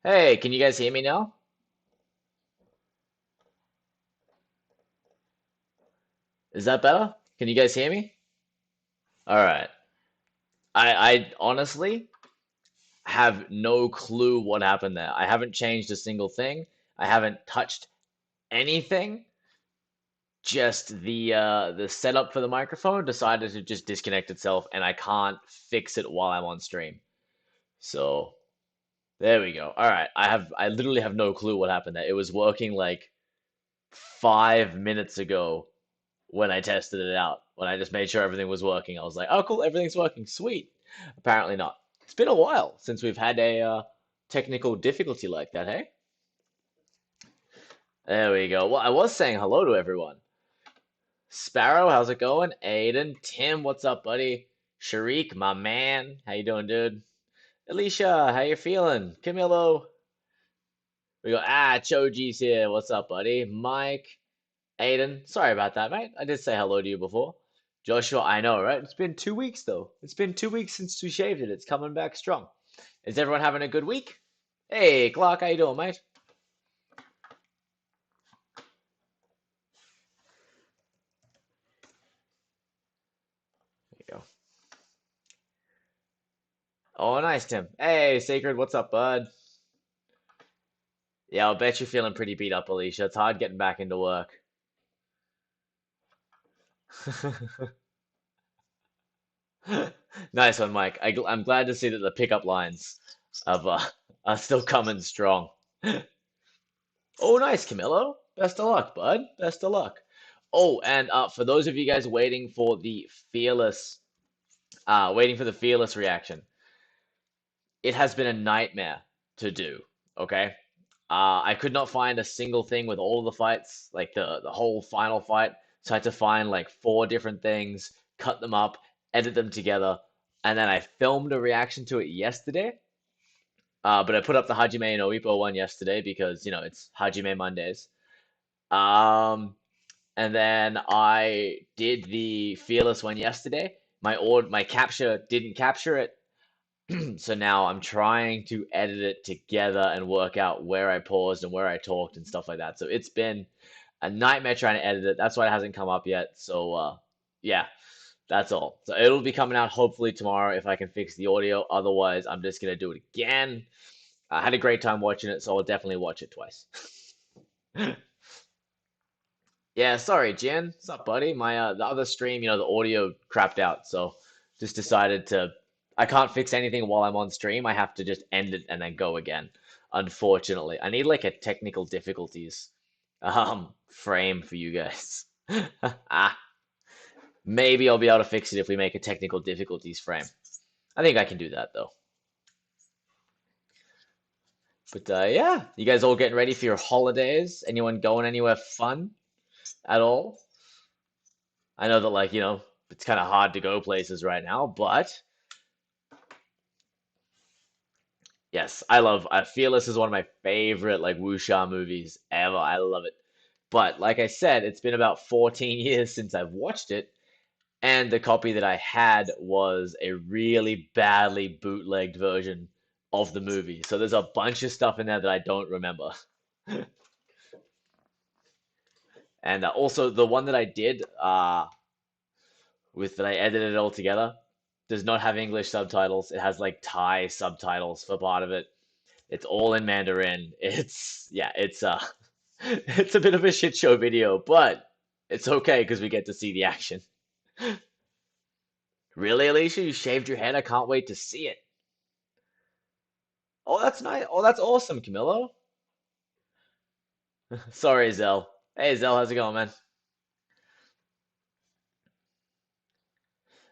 Hey, can you guys hear me now? Is that better? Can you guys hear me? All right. I honestly have no clue what happened there. I haven't changed a single thing. I haven't touched anything. Just the setup for the microphone decided to just disconnect itself, and I can't fix it while I'm on stream. So there we go. All right. I literally have no clue what happened there. It was working like 5 minutes ago when I tested it out. When I just made sure everything was working, I was like, "Oh, cool, everything's working. Sweet." Apparently not. It's been a while since we've had a technical difficulty like that, hey? There we go. Well, I was saying hello to everyone. Sparrow, how's it going? Aiden, Tim, what's up, buddy? Sharik, my man, how you doing, dude? Alicia, how you feeling? Camilo, we go. Choji's here. What's up, buddy? Mike, Aiden, sorry about that, mate. I did say hello to you before. Joshua, I know, right? It's been 2 weeks though. It's been 2 weeks since we shaved it. It's coming back strong. Is everyone having a good week? Hey, Clark, how you doing, mate? There you go. Oh, nice, Tim. Hey, Sacred, what's up, bud? Yeah, I'll bet you're feeling pretty beat up, Alicia. It's hard getting back into work. Nice one, Mike. I'm glad to see that the pickup lines of are still coming strong. Oh, nice, Camillo. Best of luck, bud. Best of luck. Oh, and for those of you guys waiting for the fearless reaction, it has been a nightmare to do. Okay, I could not find a single thing with all the fights, like the whole final fight. So I had to find like four different things, cut them up, edit them together, and then I filmed a reaction to it yesterday. But I put up the Hajime and Oippo one yesterday because it's Hajime Mondays. Um, And then I did the Fearless one yesterday. My capture didn't capture it, so now I'm trying to edit it together and work out where I paused and where I talked and stuff like that. So it's been a nightmare trying to edit it. That's why it hasn't come up yet. So yeah, that's all. So it'll be coming out hopefully tomorrow if I can fix the audio. Otherwise, I'm just gonna do it again. I had a great time watching it, so I'll definitely watch it twice. Yeah, sorry, Jen. What's up, buddy? My the other stream, the audio crapped out, so just decided to. I can't fix anything while I'm on stream. I have to just end it and then go again. Unfortunately, I need like a technical difficulties frame for you guys. Ah, maybe I'll be able to fix it if we make a technical difficulties frame. I think I can do that though. But yeah, you guys all getting ready for your holidays? Anyone going anywhere fun at all? I know that it's kind of hard to go places right now, but yes, I love Fearless is one of my favorite like wuxia movies ever. I love it. But like I said, it's been about 14 years since I've watched it, and the copy that I had was a really badly bootlegged version of the movie. So there's a bunch of stuff in there that I don't remember. And also the one that I did with that I edited it all together does not have English subtitles. It has like Thai subtitles for part of it. It's all in Mandarin. It's it's a bit of a shit show video, but it's okay because we get to see the action. Really, Alicia? You shaved your head? I can't wait to see it. Oh, that's nice. Oh, that's awesome, Camillo. Sorry, Zell. Hey, Zell, how's it going, man?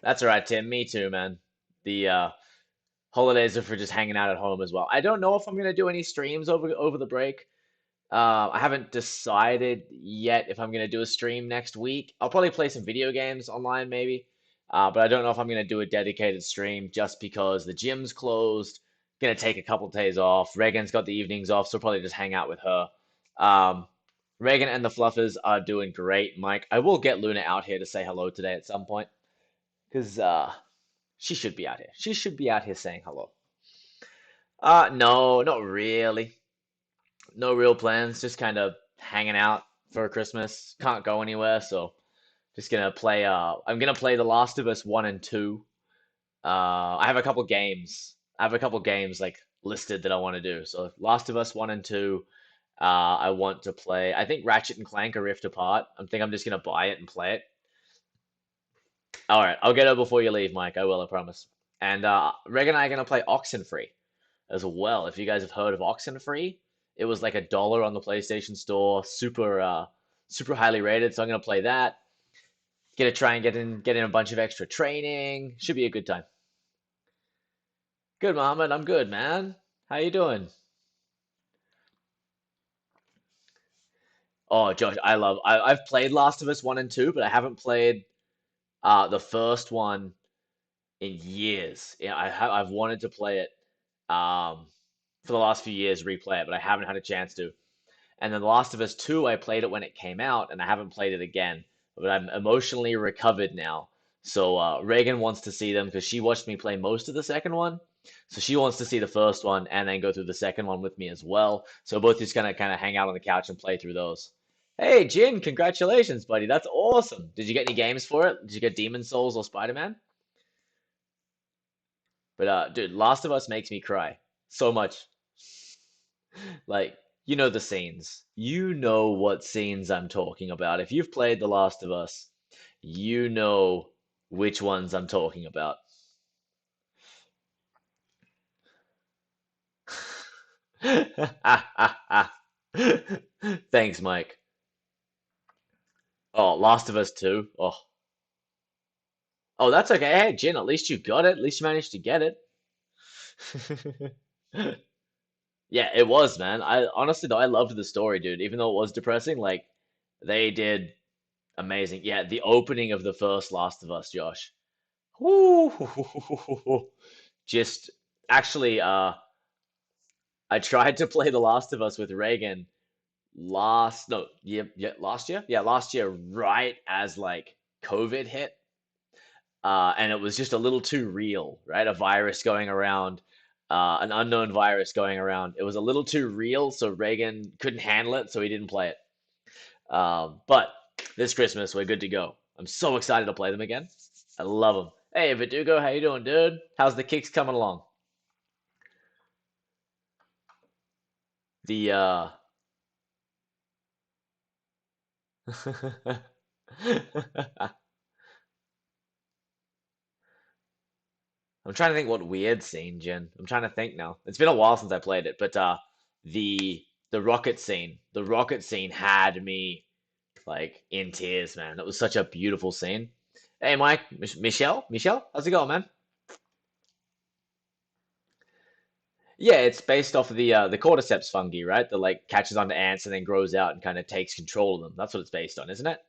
That's all right, Tim. Me too, man. The holidays are for just hanging out at home as well. I don't know if I'm gonna do any streams over the break. I haven't decided yet if I'm gonna do a stream next week. I'll probably play some video games online maybe, but I don't know if I'm gonna do a dedicated stream just because the gym's closed. Gonna take a couple days off. Reagan's got the evenings off, so I'll probably just hang out with her. Um, Reagan and the Fluffers are doing great, Mike. I will get Luna out here to say hello today at some point because she should be out here. She should be out here saying hello. No, not really. No real plans. Just kind of hanging out for Christmas. Can't go anywhere, so just gonna play. I'm gonna play The Last of Us 1 and 2. I have a couple games. I have a couple games like listed that I want to do. So Last of Us 1 and 2. I want to play. I think Ratchet and Clank: A Rift Apart. I think I'm just gonna buy it and play it. All right, I'll get it before you leave, Mike. I will, I promise. And Reg and I are gonna play Oxenfree as well. If you guys have heard of Oxenfree, it was like $1 on the PlayStation Store, super highly rated. So I'm gonna play that. Gonna try and get in a bunch of extra training. Should be a good time. Good, Mohammed. I'm good, man. How you doing? Oh, Josh, I've played Last of Us 1 and 2, but I haven't played the first one in years. Yeah, I've wanted to play it for the last few years, replay it, but I haven't had a chance to. And then The Last of Us 2, I played it when it came out, and I haven't played it again. But I'm emotionally recovered now. So Reagan wants to see them because she watched me play most of the second one. So she wants to see the first one and then go through the second one with me as well. So both just gonna kind of hang out on the couch and play through those. Hey, Jin, congratulations, buddy. That's awesome. Did you get any games for it? Did you get Demon Souls or Spider-Man? But dude, Last of Us makes me cry so much. Like, you know the scenes. You know what scenes I'm talking about. If you've played The Last of Us, you know which ones I'm talking about. Thanks, Mike. Oh, Last of Us 2. Oh. Oh, that's okay. Hey, Jin, at least you got it. At least you managed to get it. Yeah, it was, man. I honestly though I loved the story, dude. Even though it was depressing, like they did amazing. Yeah, the opening of the first Last of Us, Josh. Woo! Just actually, I tried to play The Last of Us with Reagan last no, yeah, last year? Yeah, last year, right as like COVID hit. And it was just a little too real, right? A virus going around, an unknown virus going around. It was a little too real, so Reagan couldn't handle it, so he didn't play it. But this Christmas, we're good to go. I'm so excited to play them again. I love them. Hey, Vidugo, how you doing, dude? How's the kicks coming along? The I'm trying to think what weird scene, Jin. I'm trying to think now. It's been a while since I played it, but the the rocket scene had me like in tears, man. That was such a beautiful scene. Hey, Mike, Michelle, how's it going, man? Yeah, it's based off of the cordyceps fungi, right? That like catches onto ants and then grows out and kind of takes control of them. That's what it's based on, isn't it?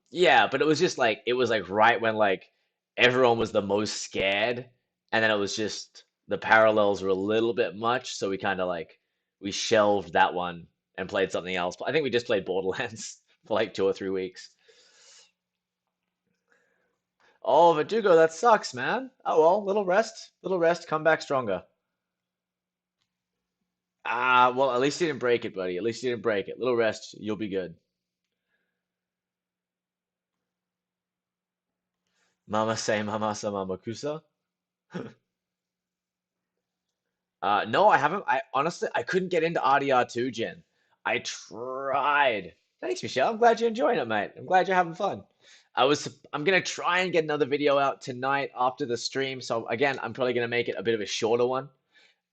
Yeah, but it was just like it was like right when like everyone was the most scared, and then it was just the parallels were a little bit much, so we kind of like we shelved that one and played something else. But I think we just played Borderlands for like 2 or 3 weeks. Oh, Verdugo, that sucks, man. Oh well, little rest, come back stronger. Ah, well, at least you didn't break it, buddy. At least you didn't break it. Little rest, you'll be good. Mama say mama sa mama kusa. No, I haven't. I honestly, I couldn't get into RDR2, Jen. I tried. Thanks, Michelle. I'm glad you're enjoying it, mate. I'm glad you're having fun. I'm gonna try and get another video out tonight after the stream. So again, I'm probably gonna make it a bit of a shorter one.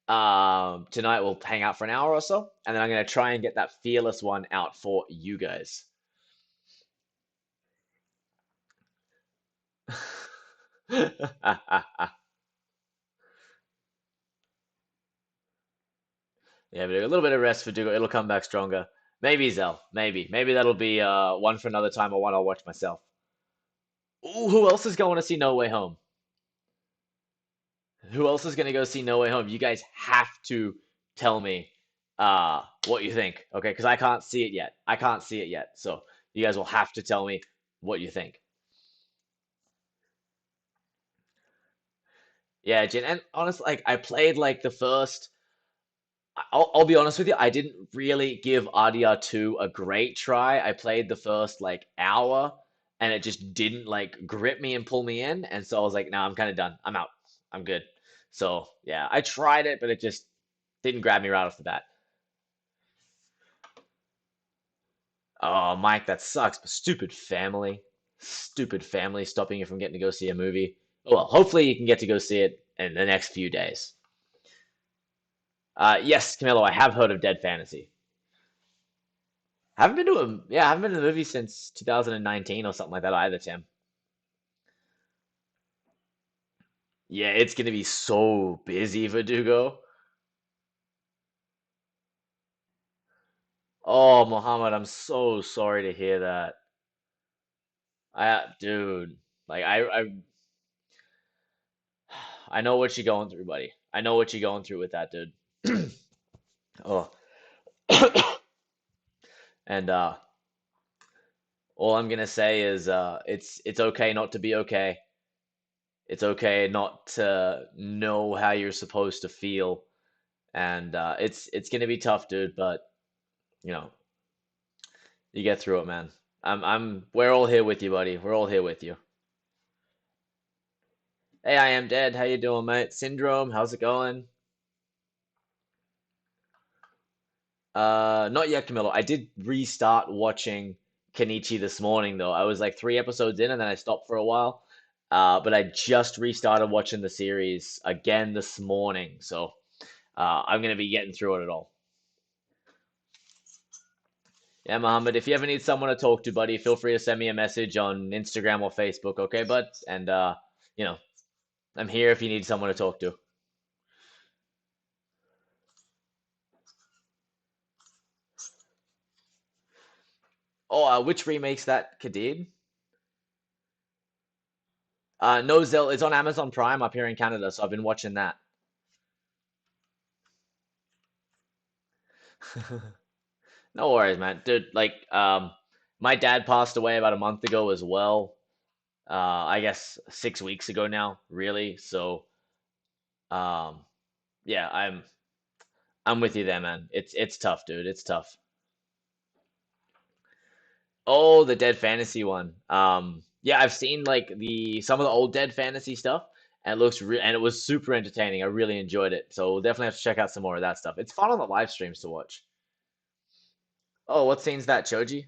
Tonight we'll hang out for an hour or so, and then I'm gonna try and get that fearless one out for you guys. Yeah, but a little bit of rest for Dougal. It'll come back stronger. Maybe Zell. Maybe that'll be one for another time or one I'll watch myself. Ooh, who else is going to see No Way Home? Who else is going to go see No Way Home? You guys have to tell me what you think, okay? Because I can't see it yet. I can't see it yet. So you guys will have to tell me what you think. Yeah, Jin, and honestly, like I played like the first. I'll be honest with you, I didn't really give RDR2 a great try. I played the first like hour, and it just didn't like grip me and pull me in, and so I was like, "Nah, I'm kind of done. I'm out. I'm good." So yeah, I tried it, but it just didn't grab me right off the bat. Oh, Mike, that sucks. But stupid family stopping you from getting to go see a movie. Oh well, hopefully you can get to go see it in the next few days. Yes, Camilo, I have heard of Dead Fantasy. Haven't been to a yeah, I haven't been to the movie since 2019 or something like that either, Tim. Yeah, it's gonna be so busy for Dugo. Oh, Muhammad, I'm so sorry to hear that. Dude, like I know what you're going through, buddy. I know what you're going through with that, dude. Oh, and all I'm gonna say is it's okay not to be okay. It's okay not to know how you're supposed to feel, and it's gonna be tough, dude. But you know, you get through it, man. We're all here with you, buddy. We're all here with you. Hey, I am dead. How you doing, mate? Syndrome, how's it going? Not yet, Camilo. I did restart watching Kenichi this morning, though. I was like 3 episodes in, and then I stopped for a while. But I just restarted watching the series again this morning, so I'm gonna be getting through it all. Yeah, Mohammed, if you ever need someone to talk to, buddy, feel free to send me a message on Instagram or Facebook, okay, bud? And you know, I'm here if you need someone to talk to. Oh, which remakes that Kadid? No, Zell. It's on Amazon Prime up here in Canada, so I've been watching that. No worries, man. Dude, like, my dad passed away about a month ago as well. I guess 6 weeks ago now, really. So, um, yeah, I'm with you there, man. It's tough, dude. It's tough. Oh, the Dead Fantasy one. Yeah, I've seen like the some of the old Dead Fantasy stuff, and it was super entertaining. I really enjoyed it. So we'll definitely have to check out some more of that stuff. It's fun on the live streams to watch. Oh, what scene's that, Choji?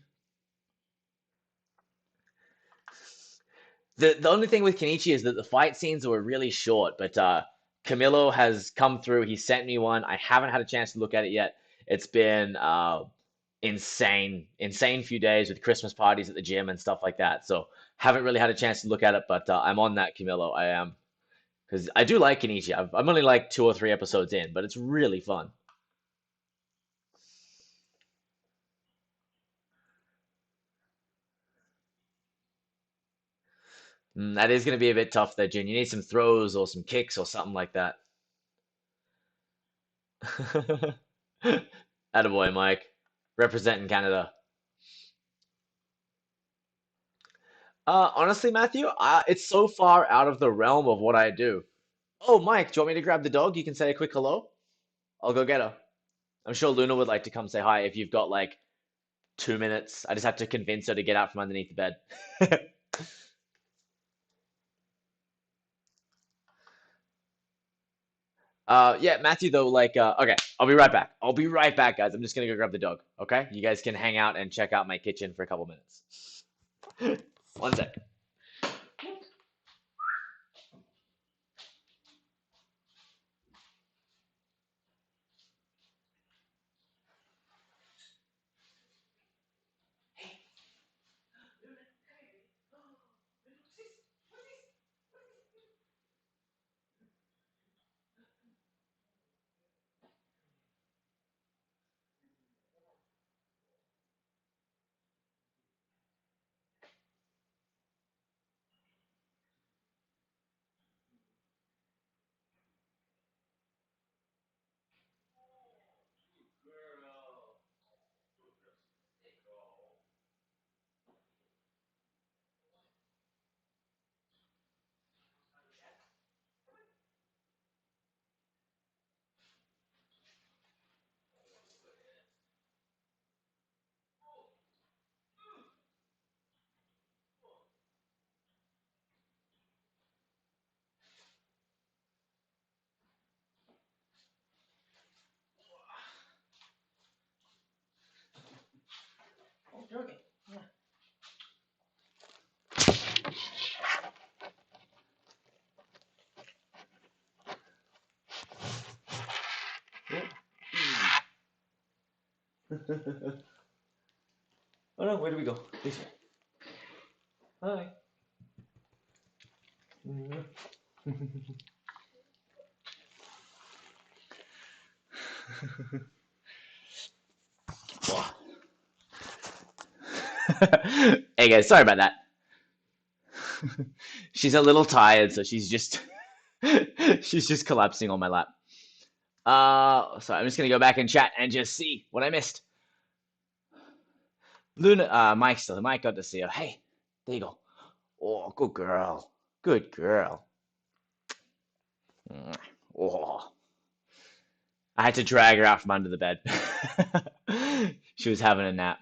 The only thing with Kenichi is that the fight scenes were really short, but Camilo has come through. He sent me one. I haven't had a chance to look at it yet. It's been insane few days with Christmas parties at the gym and stuff like that. So haven't really had a chance to look at it, but I'm on that, Camilo. I am because I do like Kenichi. I'm only like 2 or 3 episodes in, but it's really fun. That is going to be a bit tough there, Jin. You need some throws or some kicks or something like that. Attaboy, Mike. Representing Canada. Honestly, Matthew, it's so far out of the realm of what I do. Oh, Mike, do you want me to grab the dog? You can say a quick hello. I'll go get her. I'm sure Luna would like to come say hi if you've got like 2 minutes. I just have to convince her to get out from underneath the bed. Yeah, Matthew, though, like, okay, I'll be right back. I'll be right back, guys. I'm just gonna go grab the dog. Okay, you guys can hang out and check out my kitchen for a couple minutes. One sec. Oh no, where do we go? This way. Hi. Hey guys, sorry about that. She's a little tired, so she's just she's just collapsing on my lap. So I'm just gonna go back and chat and just see what I missed. Luna, Mike got to see her. Hey, there you go. Oh, good girl. Good girl. Oh, I had to drag her out from under the bed. She was having a nap.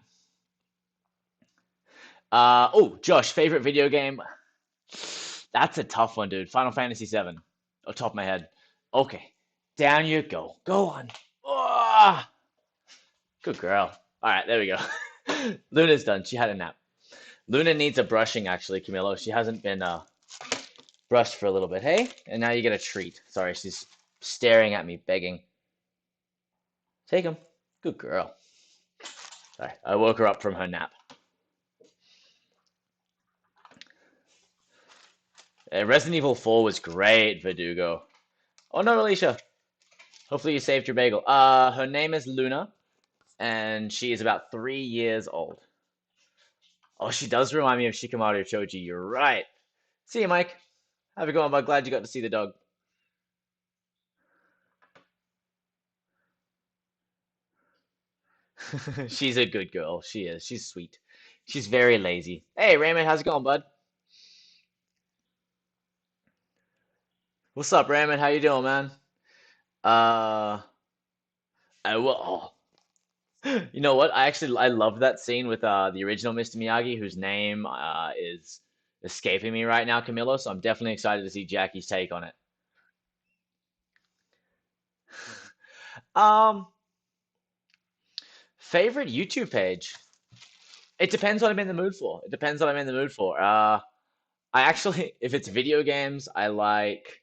Oh, Josh, favorite video game? That's a tough one, dude. Final Fantasy VII, off the top of my head. Okay, down you go. Go on. Oh, good girl. All right, there we go. Luna's done. She had a nap. Luna needs a brushing, actually, Camilo. She hasn't been brushed for a little bit. Hey, and now you get a treat. Sorry, she's staring at me, begging. Take him. Good girl. Sorry, I woke her up from her nap. Resident Evil 4 was great, Verdugo. Oh no, Alicia. Hopefully you saved your bagel. Her name is Luna, and she is about 3 years old. Oh, she does remind me of Shikamaru Choji. You're right. See you, Mike. Have a good one, bud. Glad you got to see the dog. She's a good girl. She is. She's sweet. She's very lazy. Hey, Raymond, how's it going, bud? What's up, Raymond? How you doing, man? Uh, I will. Oh. You know what? I love that scene with the original Mr. Miyagi, whose name is escaping me right now, Camilo. So I'm definitely excited to see Jackie's take on it. Um, Favorite YouTube page? It depends what I'm in the mood for. It depends what I'm in the mood for. I actually, if it's video games, I like.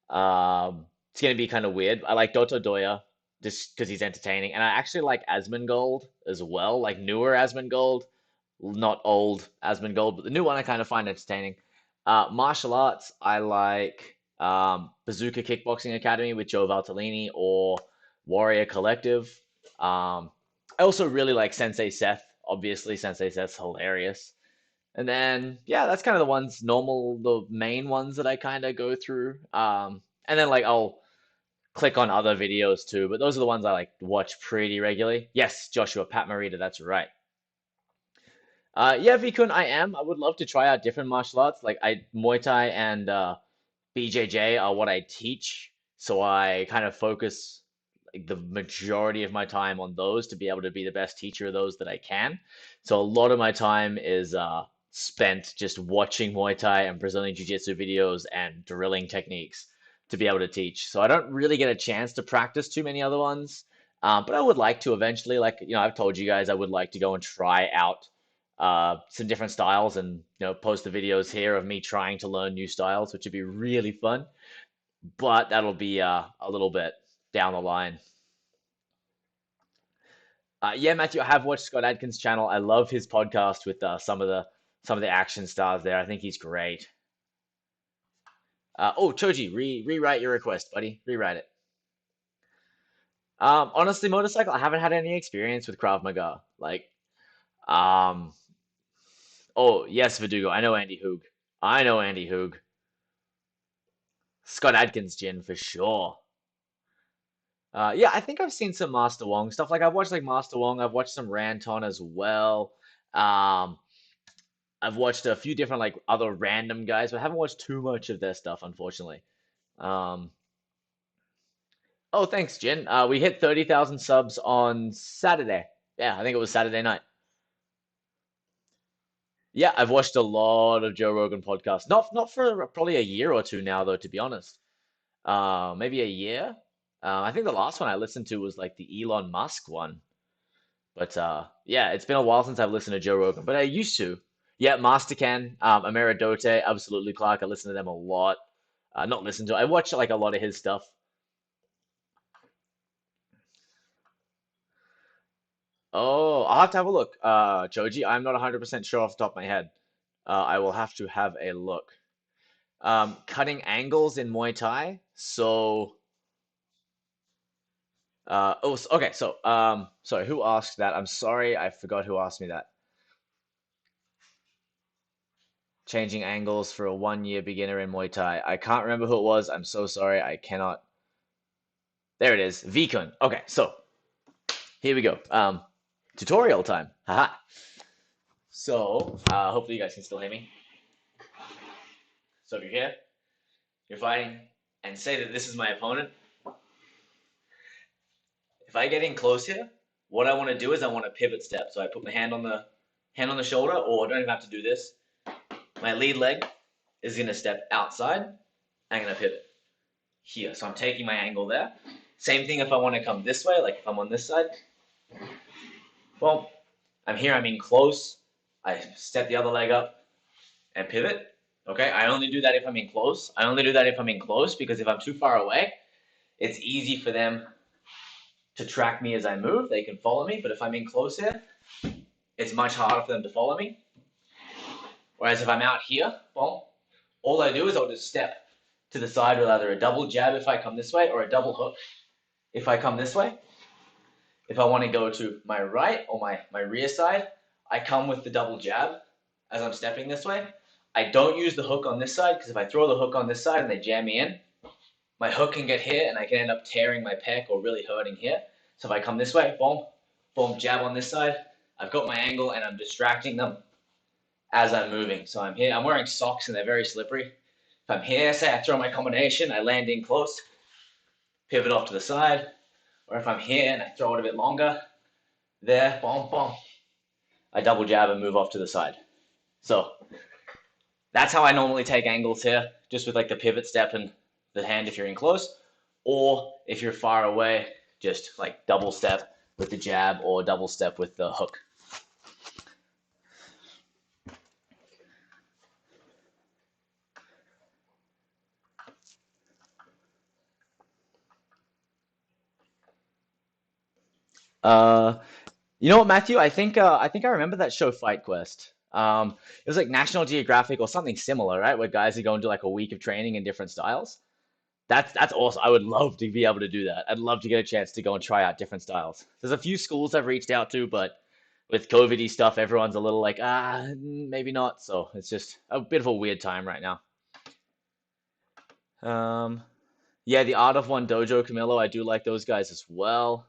It's gonna be kind of weird. I like Dota Doya just because he's entertaining, and I actually like Asmongold as well, like newer Asmongold, not old Asmongold, but the new one I kind of find entertaining. Martial arts, I like Bazooka Kickboxing Academy with Joe Valtellini or Warrior Collective. I also really like Sensei Seth. Obviously, Sensei Seth's hilarious. And then, yeah, that's kind of the ones, the main ones that I kind of go through. And then, like, I'll click on other videos too, but those are the ones I like watch pretty regularly. Yes, Joshua, Pat Morita, that's right. Yeah, Vikun, I am. I would love to try out different martial arts. Like, Muay Thai and BJJ are what I teach, so I kind of focus like the majority of my time on those to be able to be the best teacher of those that I can. So a lot of my time is spent just watching Muay Thai and Brazilian Jiu-Jitsu videos and drilling techniques to be able to teach. So I don't really get a chance to practice too many other ones. But I would like to eventually, like, I've told you guys I would like to go and try out some different styles and post the videos here of me trying to learn new styles, which would be really fun. But that'll be a little bit down the line. Yeah, Matthew, I have watched Scott Adkins' channel. I love his podcast with some of the action stars there. I think he's great. Oh, Choji, rewrite your request, buddy. Rewrite it. Honestly, motorcycle, I haven't had any experience with Krav Maga. Like, um, oh yes, Verdugo. I know Andy Hoog. I know Andy Hoog. Scott Adkins Jin for sure. Yeah, I think I've seen some Master Wong stuff. Like I've watched like Master Wong. I've watched some Ranton as well. Um, I've watched a few different like other random guys, but I haven't watched too much of their stuff, unfortunately. Um, oh, thanks, Jin. We hit 30,000 subs on Saturday. Yeah, I think it was Saturday night. Yeah, I've watched a lot of Joe Rogan podcasts. Not for probably a year or two now, though, to be honest. Maybe a year. I think the last one I listened to was like the Elon Musk one. But yeah, it's been a while since I've listened to Joe Rogan, but I used to. Yeah, Mastercan, Ameridote, absolutely Clark. I listen to them a lot. Not listen to. I watch like a lot of his stuff. Oh, I'll have to have a look. Joji, I'm not 100% sure off the top of my head. I will have to have a look. Cutting angles in Muay Thai. So, okay. So, sorry, who asked that? I'm sorry, I forgot who asked me that. Changing angles for a 1 year beginner in Muay Thai. I can't remember who it was. I'm so sorry. I cannot. There it is. Vikun. Okay, so here we go. Tutorial time. Haha. So, hopefully you guys can still hear me. So if you're here, you're fighting, and say that this is my opponent. If I get in close here, what I want to do is I want to pivot step. So I put my hand on the shoulder, or I don't even have to do this. My lead leg is gonna step outside. I'm gonna pivot here. So I'm taking my angle there. Same thing if I want to come this way, like if I'm on this side. Well, I'm here, I'm in close. I step the other leg up and pivot. Okay, I only do that if I'm in close. I only do that if I'm in close because if I'm too far away, it's easy for them to track me as I move. They can follow me, but if I'm in close here, it's much harder for them to follow me. Whereas if I'm out here, well, all I do is I'll just step to the side with either a double jab if I come this way or a double hook if I come this way. If I want to go to my right or my rear side, I come with the double jab as I'm stepping this way. I don't use the hook on this side because if I throw the hook on this side and they jam me in, my hook can get here and I can end up tearing my pec or really hurting here. So if I come this way, boom, boom, jab on this side, I've got my angle and I'm distracting them as I'm moving. So I'm here, I'm wearing socks and they're very slippery. If I'm here, say I throw my combination, I land in close, pivot off to the side, or if I'm here and I throw it a bit longer, there, boom, boom, I double jab and move off to the side. So that's how I normally take angles here, just with like the pivot step and the hand if you're in close, or if you're far away, just like double step with the jab or double step with the hook. Uh, you know what, Matthew? I think I remember that show Fight Quest. It was like National Geographic or something similar, right? Where guys are going to like a week of training in different styles. That's awesome. I would love to be able to do that. I'd love to get a chance to go and try out different styles. There's a few schools I've reached out to, but with COVID-y stuff, everyone's a little like, maybe not. So it's just a bit of a weird time right now. Um, yeah, the Art of One Dojo, Camilo, I do like those guys as well.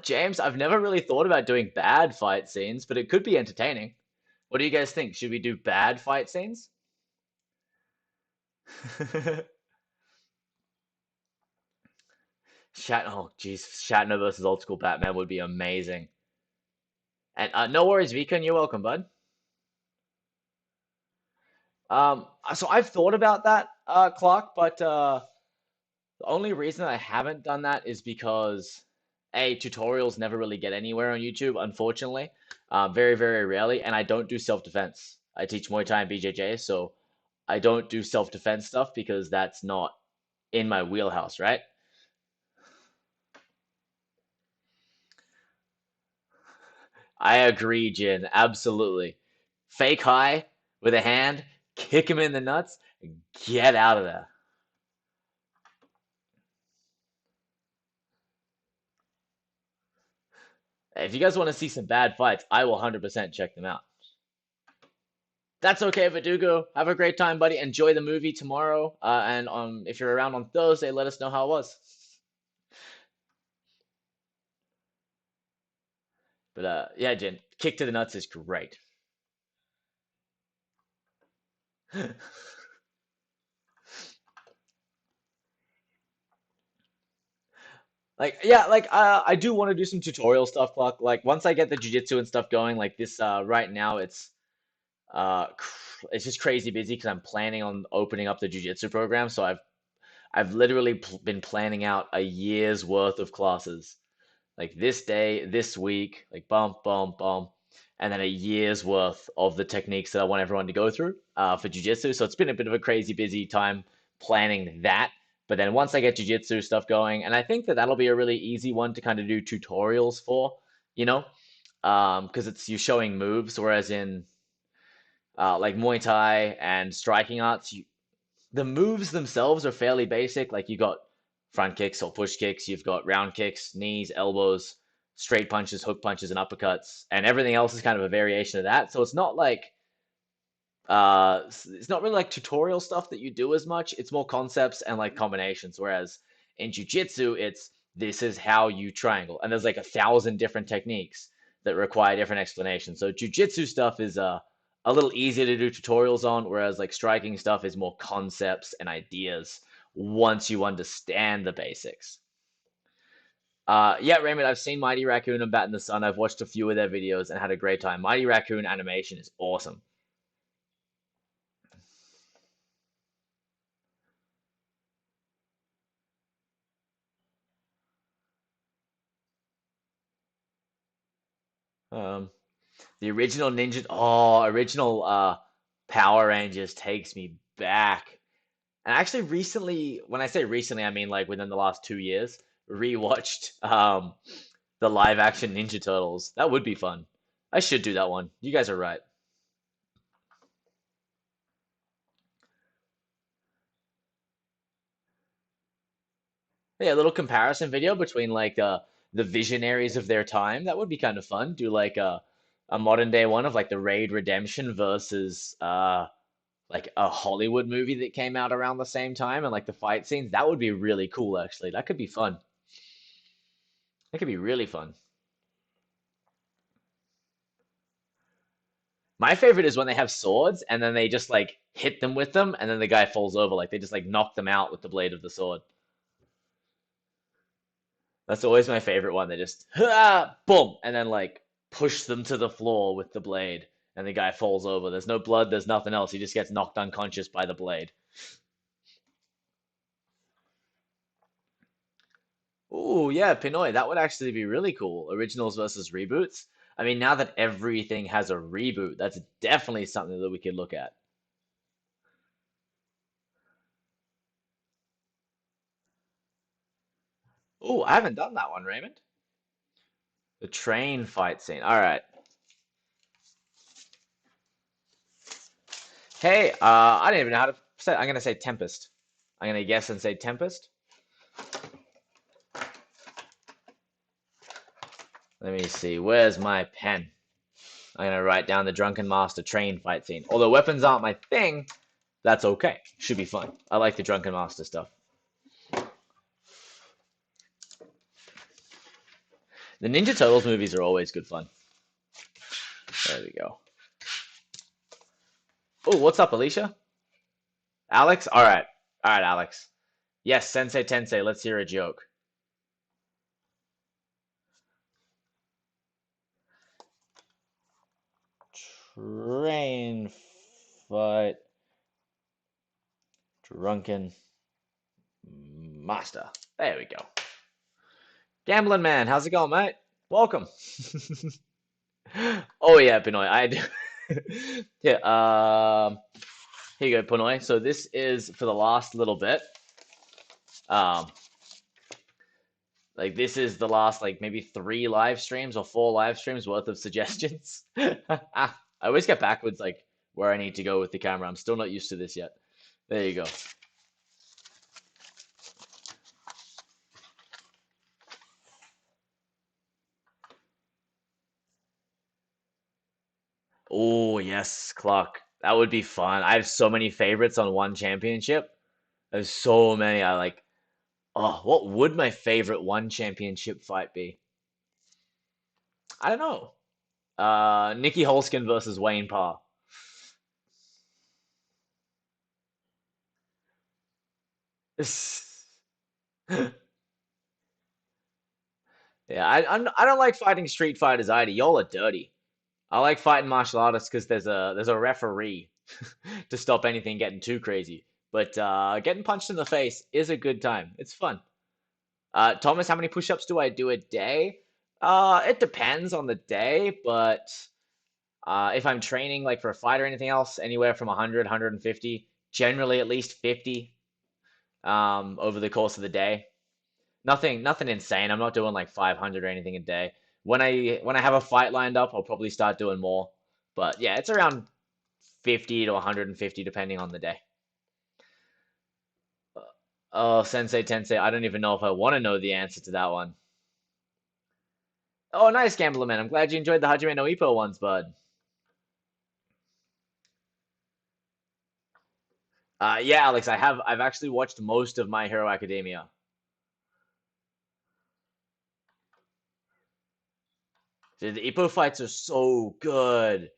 James, I've never really thought about doing bad fight scenes, but it could be entertaining. What do you guys think? Should we do bad fight scenes? Oh, jeez, Shatner versus old school Batman would be amazing. And no worries, Vikan, you're welcome, bud. So I've thought about that, Clark, but the only reason I haven't done that is because tutorials never really get anywhere on YouTube, unfortunately. Very, very rarely, and I don't do self-defense. I teach Muay Thai and BJJ, so I don't do self-defense stuff because that's not in my wheelhouse, right? I agree, Jin. Absolutely. Fake high with a hand, kick him in the nuts, get out of there. If you guys want to see some bad fights, I will 100% check them out. That's okay, Verdugo. Have a great time, buddy. Enjoy the movie tomorrow. And if you're around on Thursday, let us know how it was. But yeah, Jin, kick to the nuts is great. Like yeah, like I do want to do some tutorial stuff, Clock. Like once I get the jujitsu and stuff going, like this right now it's just crazy busy because I'm planning on opening up the jujitsu program. So I've literally been planning out a year's worth of classes. Like this day, this week, like bump, bump, bump, and then a year's worth of the techniques that I want everyone to go through for jujitsu. So it's been a bit of a crazy busy time planning that. But then once I get jujitsu stuff going, and I think that that'll be a really easy one to kind of do tutorials for, you know, because it's you showing moves, whereas in like Muay Thai and striking arts, the moves themselves are fairly basic. Like you got front kicks or push kicks, you've got round kicks, knees, elbows, straight punches, hook punches, and uppercuts, and everything else is kind of a variation of that. So it's not really like tutorial stuff that you do as much. It's more concepts and like combinations. Whereas in jujitsu, it's this is how you triangle, and there's like 1,000 different techniques that require different explanations. So jujitsu stuff is a little easier to do tutorials on, whereas like striking stuff is more concepts and ideas once you understand the basics. Yeah, Raymond, I've seen Mighty Raccoon and Bat in the Sun. I've watched a few of their videos and had a great time. Mighty Raccoon animation is awesome. Um, the original original Power Rangers takes me back. And actually, recently, when I say recently, I mean like within the last 2 years, rewatched the live action Ninja Turtles. That would be fun. I should do that one. You guys are right. Yeah, a little comparison video between like the visionaries of their time. That would be kind of fun. Do like a modern day one of like the Raid Redemption versus like a Hollywood movie that came out around the same time and like the fight scenes. That would be really cool actually. That could be fun. That could be really fun. My favorite is when they have swords and then they just like hit them with them and then the guy falls over. Like they just like knock them out with the blade of the sword. That's always my favorite one. They just boom and then like push them to the floor with the blade and the guy falls over. There's no blood, there's nothing else. He just gets knocked unconscious by the blade. Ooh, yeah, Pinoy. That would actually be really cool. Originals versus reboots. I mean, now that everything has a reboot, that's definitely something that we could look at. Ooh, I haven't done that one, Raymond. The train fight scene. All right. Hey, I don't even know how to say. I'm gonna say Tempest. I'm gonna guess and say Tempest. Let me see. Where's my pen? I'm gonna write down the Drunken Master train fight scene. Although weapons aren't my thing, that's okay. Should be fun. I like the Drunken Master stuff. The Ninja Turtles movies are always good fun. There we go. Oh, what's up, Alicia? Alex? All right. All right, Alex. Yes, Sensei Tensei, let's hear a joke. Train fight. Drunken Master. There we go. Gambling man, how's it going, mate? Welcome. Oh yeah, Pinoy. I do. Yeah. Here you go, Pinoy. So this is for the last little bit. Um, like this is the last like maybe 3 live streams or 4 live streams worth of suggestions. I always get backwards like where I need to go with the camera. I'm still not used to this yet. There you go. Oh yes, Clock. That would be fun. I have so many favorites on one championship. There's so many. I like. Oh, what would my favorite one championship fight be? I don't know. Nikki Holskin versus Wayne Parr. Yeah, I don't like fighting street fighters either. Y'all are dirty. I like fighting martial artists because there's a referee to stop anything getting too crazy. But getting punched in the face is a good time. It's fun. Thomas, how many push-ups do I do a day? It depends on the day, but if I'm training like for a fight or anything else, anywhere from 100, 150, generally at least 50. over the course of the day. Nothing insane. I'm not doing like 500 or anything a day. When I have a fight lined up, I'll probably start doing more. But yeah, it's around 50 to 150 depending on the day. Oh, Sensei Tensei, I don't even know if I want to know the answer to that one. Oh, nice, Gambler Man. I'm glad you enjoyed the Hajime no Ippo ones, bud. Yeah, Alex, I've actually watched most of My Hero Academia. Dude, the Ippo fights are so good.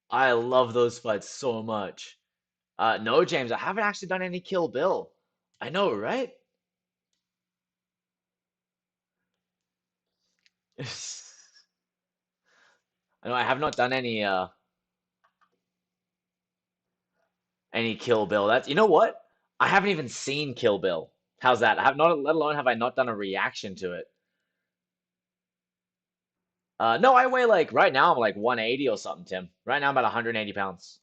I love those fights so much. No, James, I haven't actually done any Kill Bill. I know, right? I know I have not done any Kill Bill. That's, you know what? I haven't even seen Kill Bill. How's that? I have not, let alone have I not done a reaction to it. No, I weigh like right now I'm like 180 or something, Tim. Right now I'm about 180 pounds.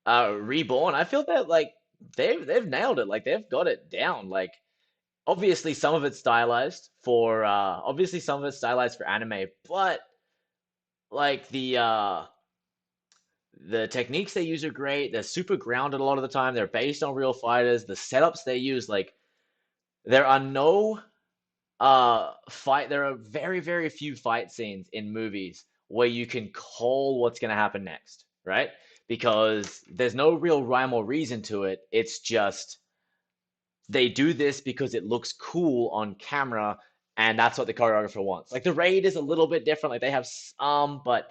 Reborn, I feel that like they've nailed it. Like they've got it down. Like obviously some of it's stylized for anime, but like the techniques they use are great. They're super grounded a lot of the time. They're based on real fighters. The setups they use, like there are no there are very few fight scenes in movies where you can call what's going to happen next, right? Because there's no real rhyme or reason to it. It's just they do this because it looks cool on camera and that's what the choreographer wants. Like the raid is a little bit different. Like they have some, but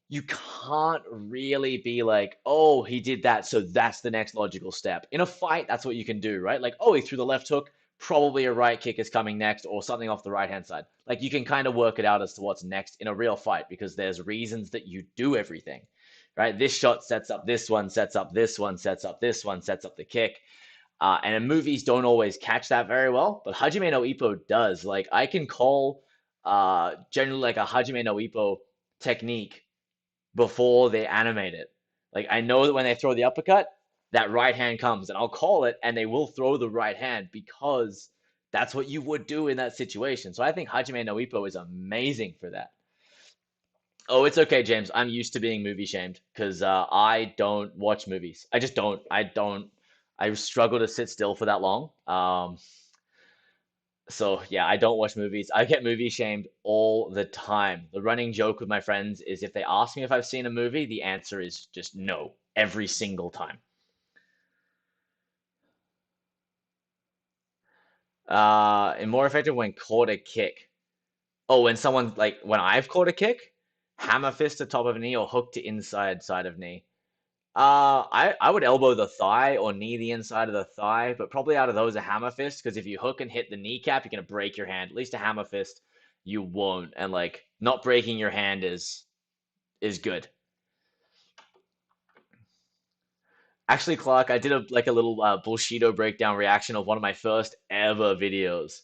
you can't really be like, oh, he did that, so that's the next logical step. In a fight, that's what you can do, right? Like, oh, he threw the left hook, probably a right kick is coming next, or something off the right hand side. Like, you can kind of work it out as to what's next in a real fight because there's reasons that you do everything, right? This shot sets up this one, sets up this one, sets up this one, sets up the kick. And in movies don't always catch that very well, but Hajime no Ippo does. Like, I can call generally like a Hajime no Ippo technique before they animate it. Like I know that when they throw the uppercut, that right hand comes, and I'll call it, and they will throw the right hand because that's what you would do in that situation. So I think Hajime no Ippo is amazing for that. Oh, it's okay, James. I'm used to being movie shamed because I don't watch movies. I just don't. I don't. I struggle to sit still for that long. So yeah, I don't watch movies. I get movie shamed all the time. The running joke with my friends is if they ask me if I've seen a movie, the answer is just no every single time. And more effective when caught a kick. Oh, when someone like when I've caught a kick, hammer fist to top of knee or hook to inside side of knee. I would elbow the thigh or knee the inside of the thigh, but probably out of those a hammer fist because if you hook and hit the kneecap, you're gonna break your hand. At least a hammer fist, you won't, and like not breaking your hand is good. Actually, Clark, I did a little Bullshido breakdown reaction of one of my first ever videos.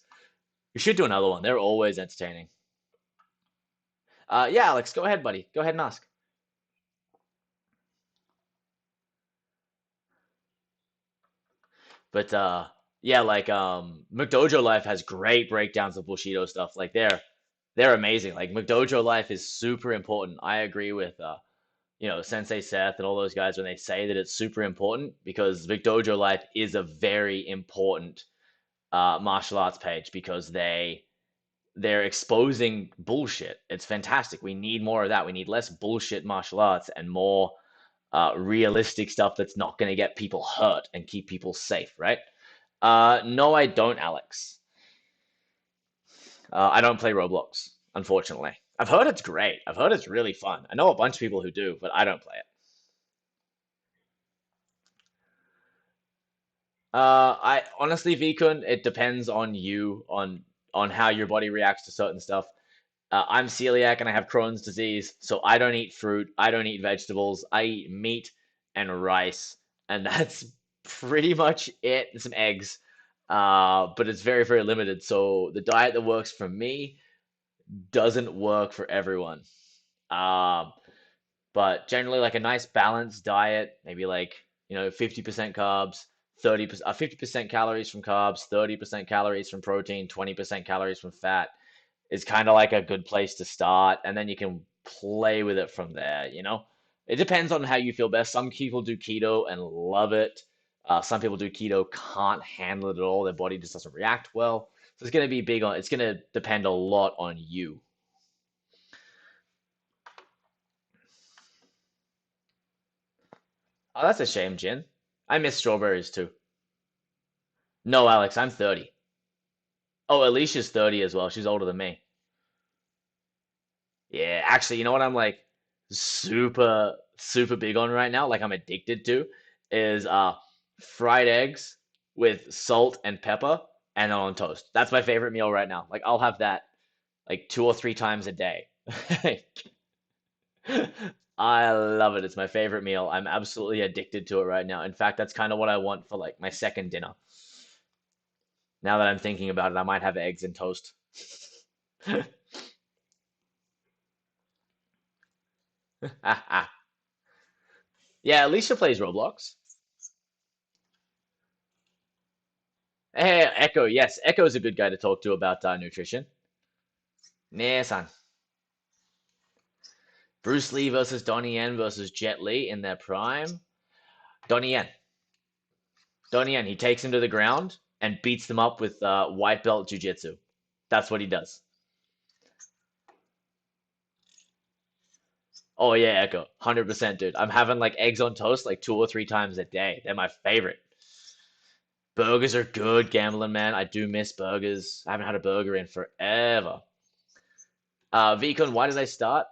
We should do another one. They're always entertaining. Yeah, Alex, go ahead, buddy. Go ahead and ask. But yeah, like McDojo Life has great breakdowns of Bushido stuff. Like they're amazing. Like McDojo Life is super important. I agree with Sensei Seth and all those guys when they say that it's super important because McDojo Life is a very important martial arts page because they're exposing bullshit. It's fantastic. We need more of that. We need less bullshit martial arts and more realistic stuff that's not going to get people hurt and keep people safe, right? No, I don't, Alex. I don't play Roblox, unfortunately. I've heard it's great. I've heard it's really fun. I know a bunch of people who do, but I don't play it. I honestly, Vikun, it depends on you, on how your body reacts to certain stuff. I'm celiac and I have Crohn's disease, so I don't eat fruit. I don't eat vegetables. I eat meat and rice, and that's pretty much it. And some eggs, but it's very limited. So the diet that works for me doesn't work for everyone. Um, but generally, like a nice balanced diet, maybe like 50% carbs, 50% calories from carbs, 30% calories from protein, 20% calories from fat is kind of like a good place to start, and then you can play with it from there. It depends on how you feel best. Some people do keto and love it. Some people do keto, can't handle it at all. Their body just doesn't react well. So it's going to depend a lot on you. Oh, that's a shame, Jin. I miss strawberries too. No, Alex, I'm 30. Oh, Alicia's 30 as well. She's older than me. Yeah, actually, you know what I'm like super super big on right now, like I'm addicted to, is fried eggs with salt and pepper and on toast. That's my favorite meal right now. Like I'll have that like 2 or 3 times a day. I love it. It's my favorite meal. I'm absolutely addicted to it right now. In fact, that's kind of what I want for like my second dinner. Now that I'm thinking about it, I might have eggs and toast. Yeah, Alicia plays Roblox. Hey, Echo, yes, Echo is a good guy to talk to about nutrition. Nah, Bruce Lee versus Donnie Yen versus Jet Li in their prime. Donnie Yen. Donnie Yen, he takes him to the ground and beats them up with white belt jujitsu. That's what he does. Oh yeah, Echo, 100%, dude. I'm having like eggs on toast like 2 or 3 times a day. They're my favorite. Burgers are good, gambling man. I do miss burgers. I haven't had a burger in forever. Vikun, why did I start?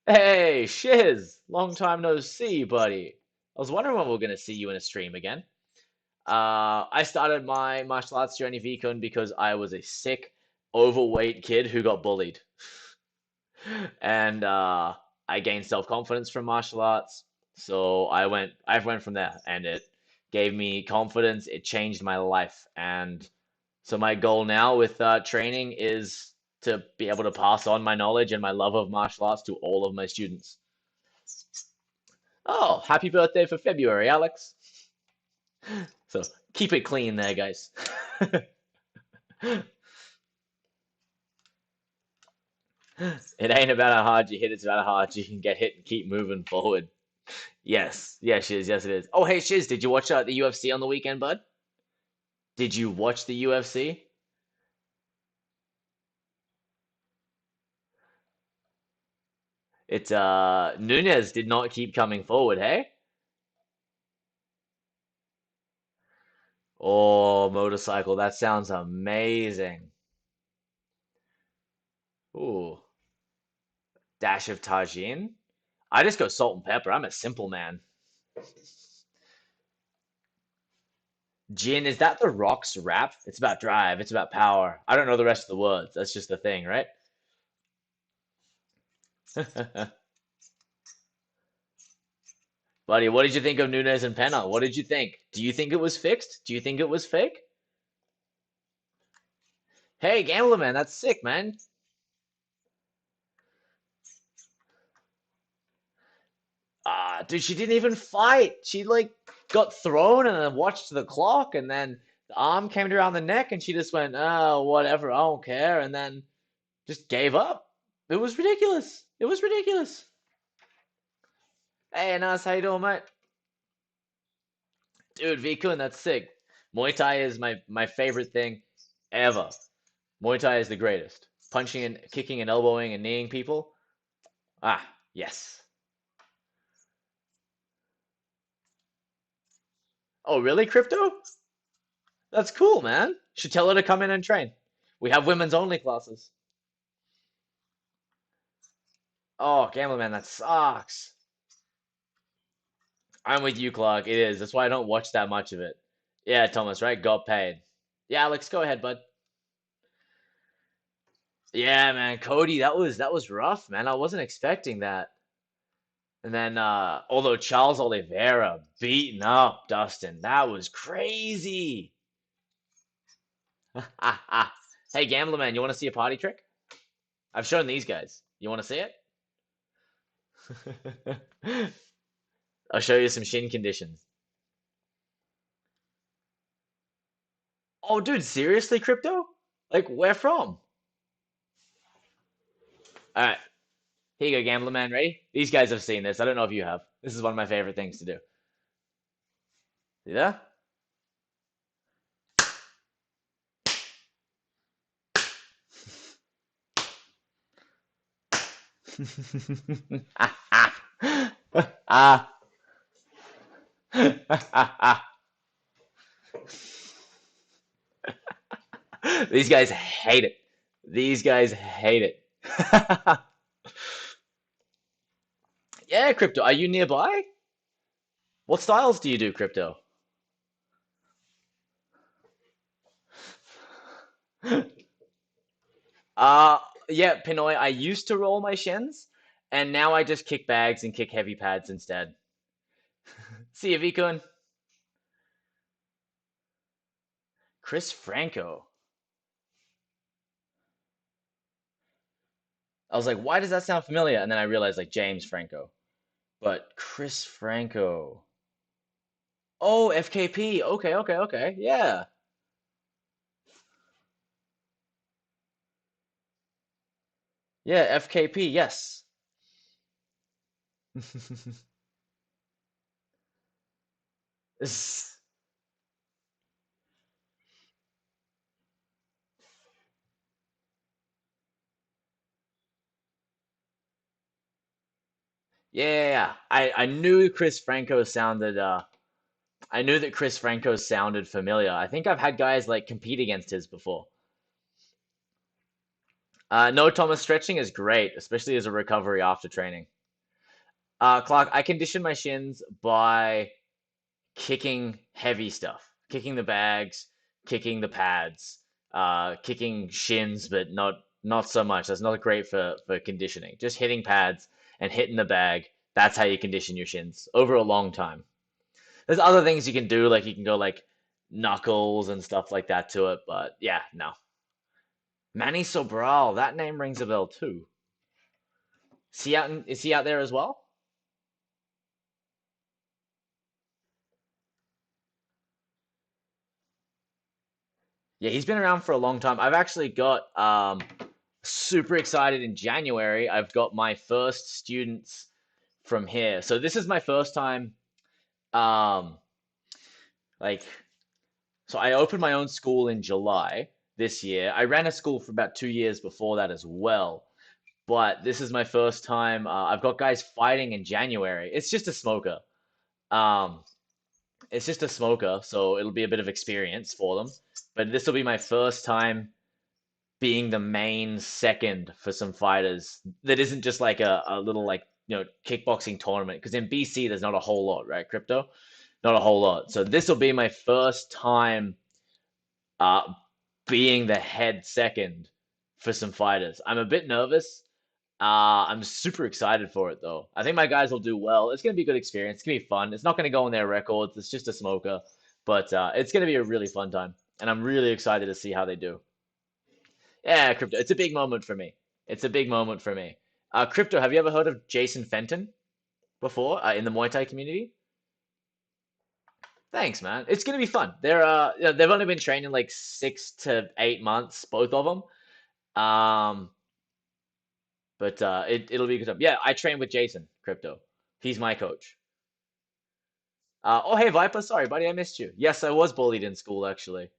Hey, Shiz! Long time no see, buddy. I was wondering when we are going to see you in a stream again. I started my martial arts journey, Vikun, because I was a sick, overweight kid who got bullied. And I gained self-confidence from martial arts. So I went from there, and it gave me confidence. It changed my life. And so my goal now with training is to be able to pass on my knowledge and my love of martial arts to all of my students. Oh, happy birthday for February, Alex. So keep it clean there, guys. It ain't about how hard you hit, it's about how hard you can get hit and keep moving forward. Yes, yes, Shiz, yes, it is. Oh, hey, Shiz, did you watch the UFC on the weekend, bud? Did you watch the UFC? It's Nunez did not keep coming forward, hey? Oh, motorcycle. That sounds amazing. Ooh, dash of Tajin. I just go salt and pepper. I'm a simple man. Jin, is that the Rock's rap? It's about drive. It's about power. I don't know the rest of the words. That's just the thing, right? Buddy, what did you think of Nunez and Penna? What did you think? Do you think it was fixed? Do you think it was fake? Hey, Gambler Man, that's sick, man. Dude, she didn't even fight. She like got thrown and then watched the clock, and then the arm came around the neck, and she just went, "Oh, whatever, I don't care," and then just gave up. It was ridiculous. It was ridiculous. Hey, Nas, how you doing, mate? Dude, V-Kun, that's sick. Muay Thai is my favorite thing ever. Muay Thai is the greatest. Punching and kicking and elbowing and kneeing people. Ah, yes. Oh, really, Crypto? That's cool, man. Should tell her to come in and train. We have women's only classes. Oh, Gambler Man, that sucks. I'm with you, Clark. It is. That's why I don't watch that much of it. Yeah, Thomas, right? Got paid. Yeah, Alex, go ahead, bud. Yeah, man, Cody, that was rough, man. I wasn't expecting that. And then although Charles Oliveira beating up Dustin, that was crazy. Hey, Gambler Man, you want to see a party trick? I've shown these guys. You want to see it? I'll show you some shin conditions. Oh, dude, seriously, crypto? Like, where from? All right, here you go, gambler man. Ready? These guys have seen this. I don't know if you have. This is one of my favorite things to do. See that? Ah. These guys hate it. These guys hate it. Yeah, crypto. Are you nearby? What styles do you do, crypto? Uh, yeah, Pinoy, I used to roll my shins, and now I just kick bags and kick heavy pads instead. See you, Vikun. Chris Franco. I was like, why does that sound familiar? And then I realized, like, James Franco. But Chris Franco. Oh, FKP. Okay, okay, okay. Yeah. Yeah, FKP, yes. This- Yeah, yeah, yeah. I knew Chris Franco sounded I knew that Chris Franco sounded familiar. I think I've had guys like compete against his before. No, Thomas, stretching is great, especially as a recovery after training. Clark, I condition my shins by kicking heavy stuff, kicking the bags, kicking the pads, kicking shins, but not so much. That's not great for conditioning. Just hitting pads and hitting the bag. That's how you condition your shins over a long time. There's other things you can do, like you can go like knuckles and stuff like that to it, but yeah, no. Manny Sobral, that name rings a bell too. Is he out there as well? Yeah, he's been around for a long time. I've actually got super excited in January. I've got my first students from here. So this is my first time um like so I opened my own school in July this year. I ran a school for about 2 years before that as well. But this is my first time. I've got guys fighting in January. It's just a smoker. Um, it's just a smoker, so it'll be a bit of experience for them. But this will be my first time being the main second for some fighters that isn't just like a little like kickboxing tournament. Because in BC there's not a whole lot, right? Crypto, not a whole lot. So this will be my first time uh, being the head second for some fighters. I'm a bit nervous. I'm super excited for it though. I think my guys will do well. It's gonna be a good experience. It's gonna be fun. It's not gonna go on their records. It's just a smoker, but it's gonna be a really fun time, and I'm really excited to see how they do. Yeah, crypto. It's a big moment for me. It's a big moment for me. Crypto. Have you ever heard of Jason Fenton before in the Muay Thai community? Thanks, man. It's gonna be fun. They've only been training like 6 to 8 months, both of them. Um, but it'll be a good time. Yeah, I train with Jason Crypto. He's my coach. Oh, hey, Viper. Sorry, buddy, I missed you. Yes, I was bullied in school, actually.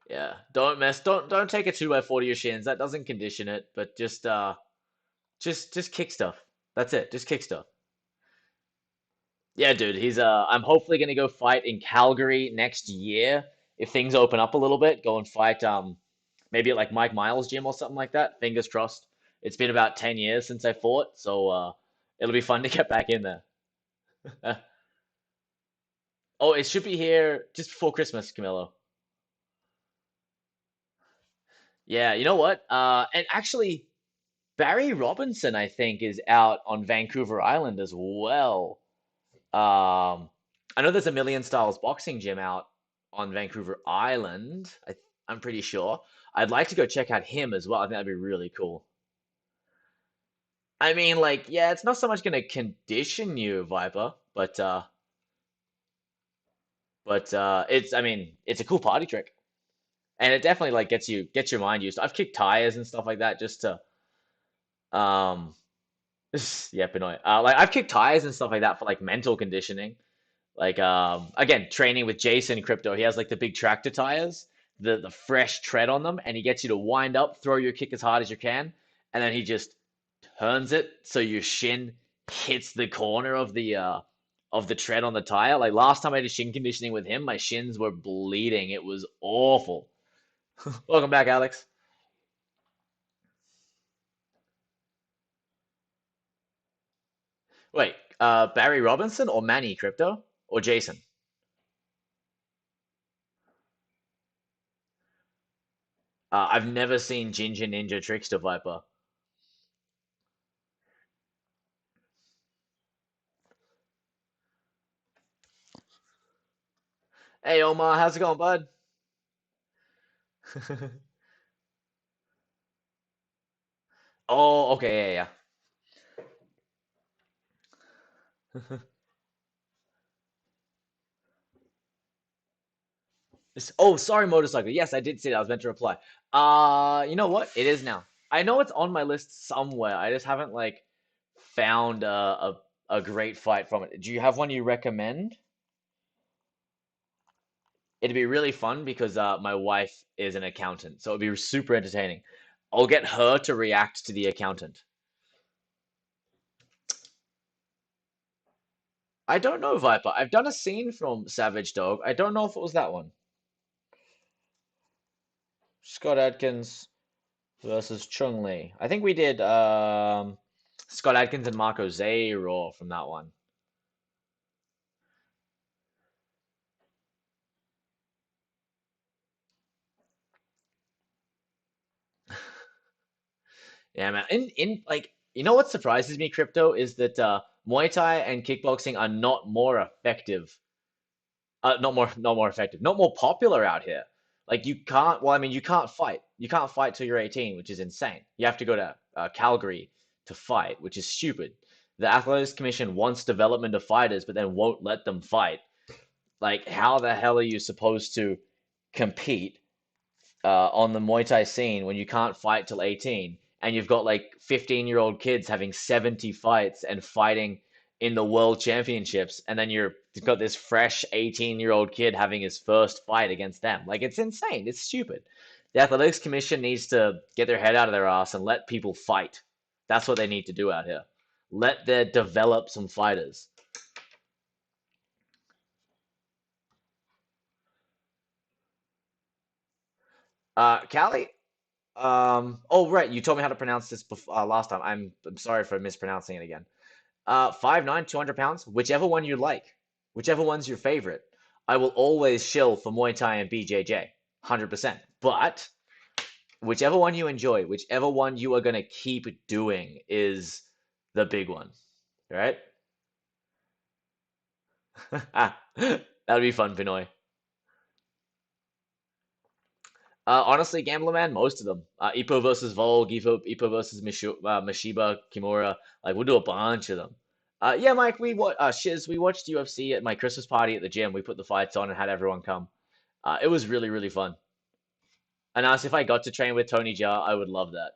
Yeah, don't take a 2x4 to your shins. That doesn't condition it, but just kick stuff. That's it. Just kick stuff. Yeah, dude. I'm hopefully gonna go fight in Calgary next year if things open up a little bit. Go and fight maybe at like Mike Miles' gym or something like that. Fingers crossed. It's been about 10 years since I fought, so it'll be fun to get back in there. Oh, it should be here just before Christmas, Camilo. Yeah, you know what? And actually, Barry Robinson, I think, is out on Vancouver Island as well. I know there's a Million Styles boxing gym out on Vancouver Island. I'm pretty sure. I'd like to go check out him as well. I think that'd be really cool. I mean, like, yeah, it's not so much gonna condition you, Viper, but it's, I mean, it's a cool party trick, and it definitely like gets your mind used. I've kicked tires and stuff like that just to um, yeah, Pinoy. Like I've kicked tires and stuff like that for like mental conditioning. Like again, training with Jason Crypto, he has like the big tractor tires, the fresh tread on them, and he gets you to wind up, throw your kick as hard as you can, and then he just turns it so your shin hits the corner of the tread on the tire. Like last time I did shin conditioning with him, my shins were bleeding. It was awful. Welcome back, Alex. Wait, Barry Robinson or Manny Crypto or Jason? I've never seen Ginger Ninja Trickster Viper. Hey Omar, how's it going, bud? Oh, okay, yeah, yeah. Oh, sorry, motorcycle. Yes, I did see that. I was meant to reply. You know what? It is now. I know it's on my list somewhere. I just haven't like found a great fight from it. Do you have one you recommend? It'd be really fun because my wife is an accountant, so it'd be super entertaining. I'll get her to react to the accountant. I don't know, Viper. I've done a scene from Savage Dog. I don't know if it was that one. Scott Adkins versus Chung Lee. I think we did Scott Adkins and Marco Zay Raw from that one. Yeah, man. In like you know what surprises me, Crypto, is that Muay Thai and kickboxing are not more effective. Not more effective, not more popular out here. Like you can't. Well, I mean, you can't fight. You can't fight till you're 18, which is insane. You have to go to Calgary to fight, which is stupid. The Athletics Commission wants development of fighters, but then won't let them fight. Like, how the hell are you supposed to compete on the Muay Thai scene when you can't fight till 18 and you've got like 15-year-old kids having 70 fights and fighting in the world championships, and then you've got this fresh 18-year-old kid having his first fight against them? Like, it's insane. It's stupid. The Athletics Commission needs to get their head out of their ass and let people fight. That's what they need to do out here. Let them develop some fighters. Callie, oh right, you told me how to pronounce this before, last time. I'm sorry for mispronouncing it again. 5'9", 200 pounds, whichever one you like, whichever one's your favorite. I will always shill for Muay Thai and BJJ, 100%. But whichever one you enjoy, whichever one you are gonna keep doing is the big one, right? That'll be fun, Pinoy. Honestly, Gambler Man, most of them. Ipo versus Volg, Ipo versus Mashiba, Kimura. Like, we'll do a bunch of them. Yeah, Mike, Shiz, we watched UFC at my Christmas party at the gym. We put the fights on and had everyone come. It was really, really fun. And honestly, if I got to train with Tony Jaa, I would love that.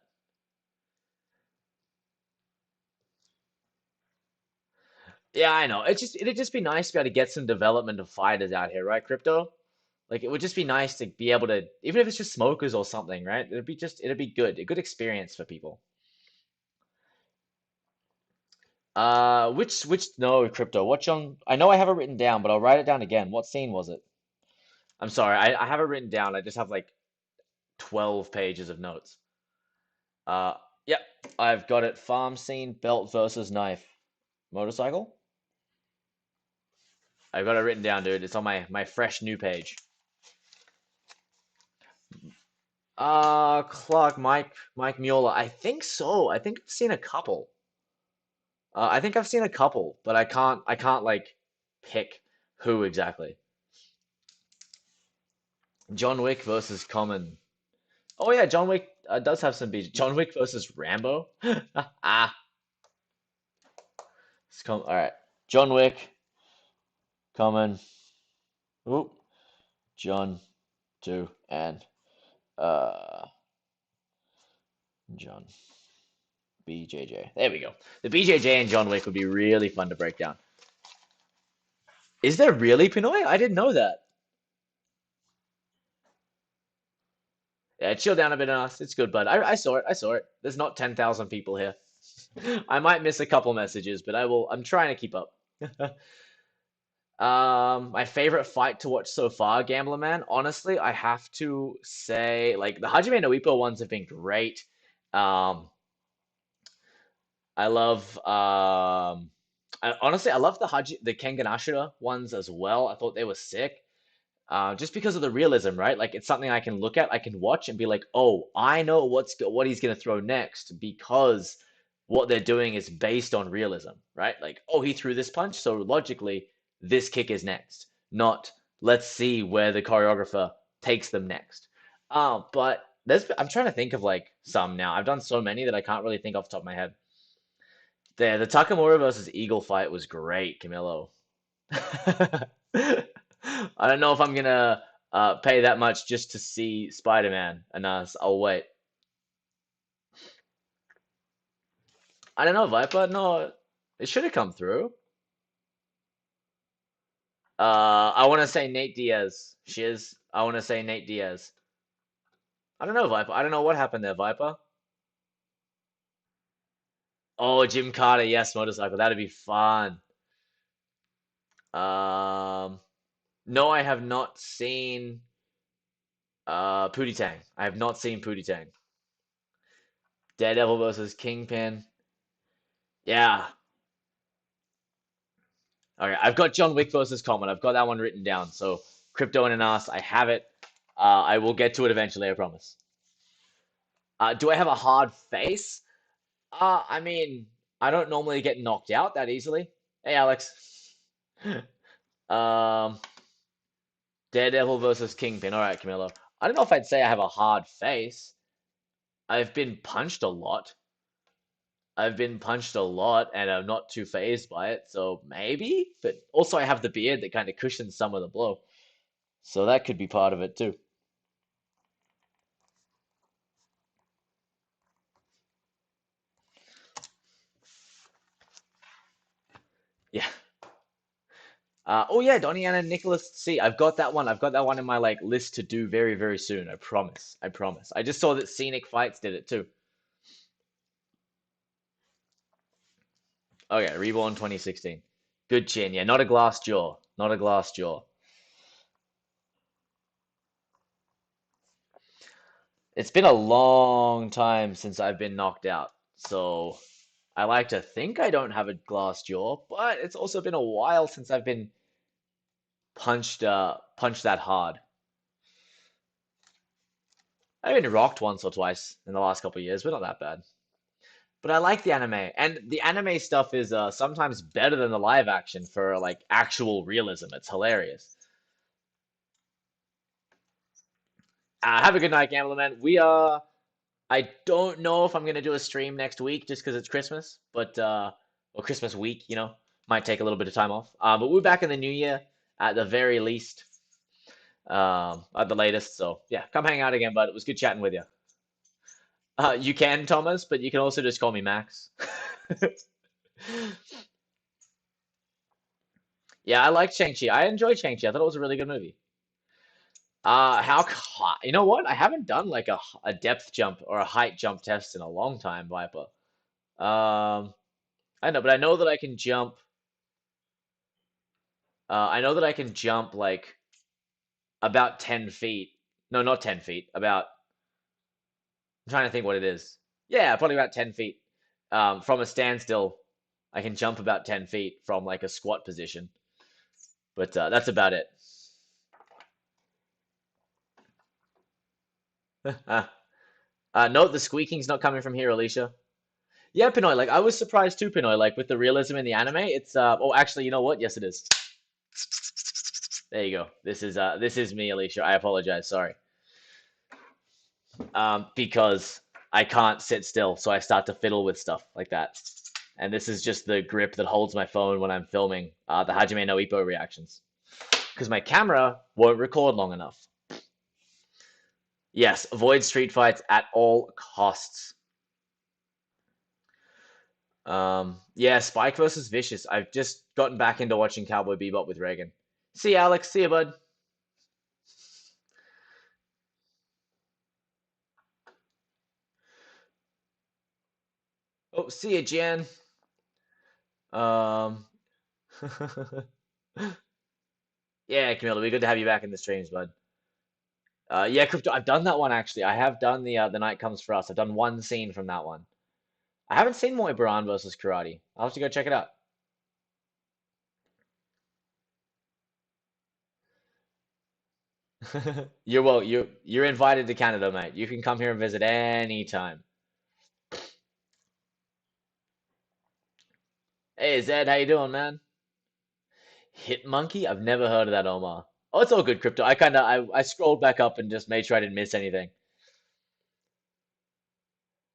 Yeah, I know. It'd just be nice to be able to get some development of fighters out here, right, Crypto? Like, it would just be nice to be able to, even if it's just smokers or something, right? It'd be good, a good experience for people. Which no, Crypto. What on? I know I have it written down, but I'll write it down again. What scene was it? I'm sorry, I have it written down. I just have like 12 pages of notes. Uh, yep, I've got it. Farm scene, belt versus knife, motorcycle. I've got it written down, dude. It's on my fresh new page. Clark, Mike Mueller. I think so. I think I've seen a couple. I think I've seen a couple, but I can't like pick who exactly. John Wick versus Common. Oh yeah, John Wick does have some beats. John Wick versus Rambo. Ah, All right. John Wick coming. Oop. John 2 and uh John BJJ. There we go. The BJJ and John Wick would be really fun to break down. Is there really Pinoy? I didn't know that. Yeah, chill down a bit on us. It's good, bud. I saw it. I saw it. There's not 10,000 people here. I might miss a couple messages, but I will. I'm trying to keep up. My favorite fight to watch so far, Gambler Man. Honestly, I have to say, like the Hajime no Ippo ones have been great. Um, I love. Honestly, I love the Kengan Ashura ones as well. I thought they were sick. Just because of the realism, right? Like it's something I can look at, I can watch and be like, oh, I know what he's gonna throw next because what they're doing is based on realism, right? Like, oh, he threw this punch, so logically this kick is next. Not let's see where the choreographer takes them next. But I'm trying to think of like some now. I've done so many that I can't really think off the top of my head. The Takamura versus Eagle fight was great, Camilo. I don't know if I'm gonna pay that much just to see Spider-Man, and I'll wait. I don't know, Viper. No, it should have come through. I want to say Nate Diaz. Shiz. I want to say Nate Diaz. I don't know, Viper. I don't know what happened there, Viper. Oh, Jim Carter. Yes, motorcycle. That'd be fun. Um, no, I have not seen Pootie Tang. I have not seen Pootie Tang. Daredevil versus Kingpin. Yeah. Okay, I've got John Wick versus Common. I've got that one written down. So crypto in an ass, I have it. I will get to it eventually, I promise. Do I have a hard face? I mean, I don't normally get knocked out that easily. Hey, Alex. Um, Daredevil versus Kingpin. All right, Camilo. I don't know if I'd say I have a hard face. I've been punched a lot. I've been punched a lot, and I'm not too phased by it. So maybe, but also I have the beard that kind of cushions some of the blow. So that could be part of it too. Yeah. Oh yeah, Donnie and Nicholas C. I've got that one. I've got that one in my like list to do very, very soon. I promise. I promise. I just saw that Scenic Fights did it too. Okay, Reborn 2016. Good chin. Yeah, not a glass jaw. Not a glass jaw. It's been a long time since I've been knocked out. So I like to think I don't have a glass jaw, but it's also been a while since I've been punched that hard. I've been rocked once or twice in the last couple of years, but not that bad. But I like the anime, and the anime stuff is sometimes better than the live action for like actual realism. It's hilarious. Have a good night, Gambler Man. I don't know if I'm gonna do a stream next week just because it's Christmas, but or Christmas week, might take a little bit of time off. But we're back in the new year at the very least, at the latest. So yeah, come hang out again, bud. It was good chatting with you. You can, Thomas, but you can also just call me Max. Yeah, I liked Shang-Chi. I enjoyed Shang-Chi. I thought it was a really good movie. You know what? I haven't done like a depth jump or a height jump test in a long time, Viper. Um, I know, but I know that I can jump. I know that I can jump like about 10 feet. No, not 10 feet. I'm trying to think what it is. Yeah, probably about 10 feet. From a standstill, I can jump about 10 feet from like a squat position. But that's about it. Note the squeaking's not coming from here, Alicia. Yeah, Pinoy, like I was surprised too, Pinoy, like with the realism in the anime. It's oh actually, you know what? Yes it is. There you go. This is me, Alicia. I apologize, sorry. Because I can't sit still, so I start to fiddle with stuff like that. And this is just the grip that holds my phone when I'm filming the Hajime no Ippo reactions. Because my camera won't record long enough. Yes, avoid street fights at all costs. Yeah, Spike versus Vicious. I've just gotten back into watching Cowboy Bebop with Reagan. See you, Alex. See you, bud. Oh, see you, Jen. Um, yeah, Camilla, we good to have you back in the streams, bud. Yeah, Crypto. I've done that one actually. I have done the Night Comes for Us. I've done one scene from that one. I haven't seen Muay Baran versus Karate. I'll have to go check it out. You're invited to Canada, mate. You can come here and visit anytime. Hey Zed, how you doing, man? Hit Monkey? I've never heard of that, Omar. Oh, it's all good, Crypto. I scrolled back up and just made sure I didn't miss anything.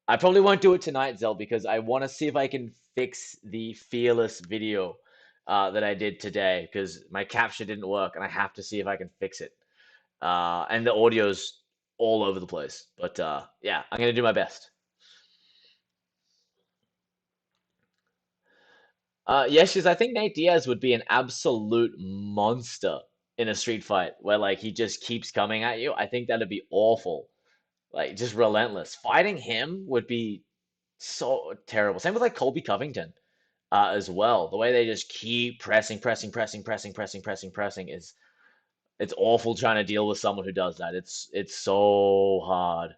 I probably won't do it tonight, Zel, because I want to see if I can fix the Fearless video that I did today, because my capture didn't work, and I have to see if I can fix it. And the audio's all over the place. But yeah, I'm gonna do my best. Yes, because I think Nate Diaz would be an absolute monster in a street fight where like he just keeps coming at you. I think that'd be awful. Like just relentless. Fighting him would be so terrible. Same with like Colby Covington as well. The way they just keep pressing is it's awful trying to deal with someone who does that. It's so hard.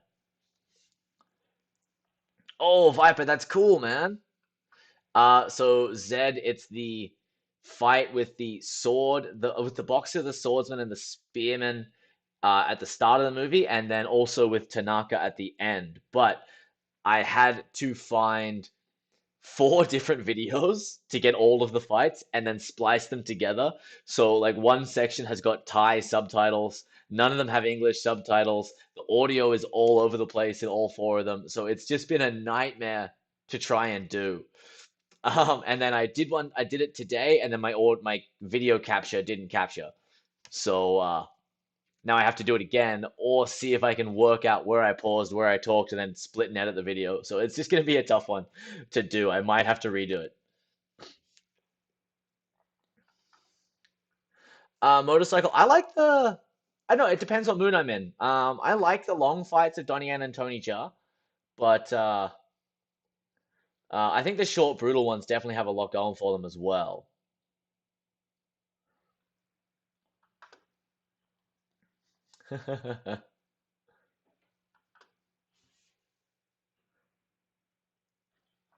Oh, Viper, that's cool, man. So Zed, it's the fight with the sword, the with the boxer, the swordsman, and the spearman at the start of the movie, and then also with Tanaka at the end. But I had to find four different videos to get all of the fights and then splice them together. So like one section has got Thai subtitles, none of them have English subtitles. The audio is all over the place in all four of them. So it's just been a nightmare to try and do. And then I did it today, and then my video capture didn't capture. So now I have to do it again, or see if I can work out where I paused, where I talked, and then split and edit the video. So it's just gonna be a tough one to do. I might have to redo it. Motorcycle. I don't know. It depends what mood I'm in. I like the long fights of Donnie Yen and Tony Jaa, but I think the short, brutal ones definitely have a lot going for them as well.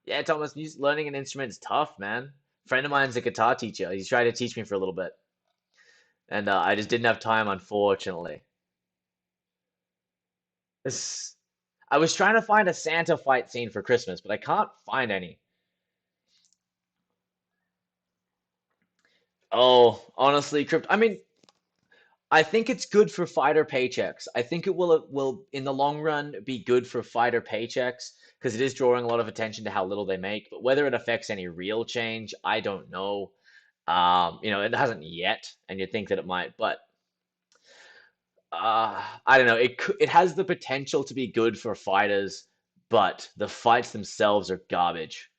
Yeah, Thomas, learning an instrument is tough, man. Friend of mine's a guitar teacher. He's tried to teach me for a little bit, and I just didn't have time, unfortunately. This, I was trying to find a Santa fight scene for Christmas, but I can't find any. Oh, honestly, Crypt. I mean, I think it's good for fighter paychecks. I think it will in the long run be good for fighter paychecks because it is drawing a lot of attention to how little they make. But whether it affects any real change, I don't know. It hasn't yet, and you'd think that it might, but I don't know. It has the potential to be good for fighters, but the fights themselves are garbage.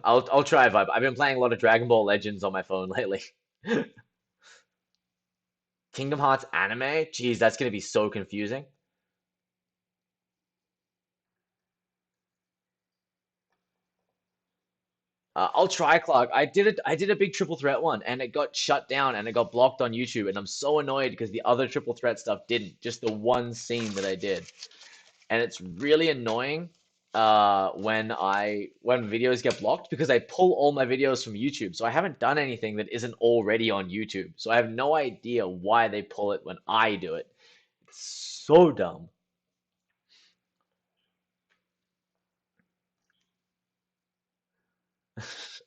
I'll try Vibe. I've been playing a lot of Dragon Ball Legends on my phone lately. Kingdom Hearts anime? Jeez, that's gonna be so confusing. I'll try, Clark. I did it. I did a big triple threat one, and it got shut down, and it got blocked on YouTube, and I'm so annoyed because the other triple threat stuff didn't. Just the one scene that I did, and it's really annoying when videos get blocked because I pull all my videos from YouTube, so I haven't done anything that isn't already on YouTube. So I have no idea why they pull it when I do it. It's so dumb.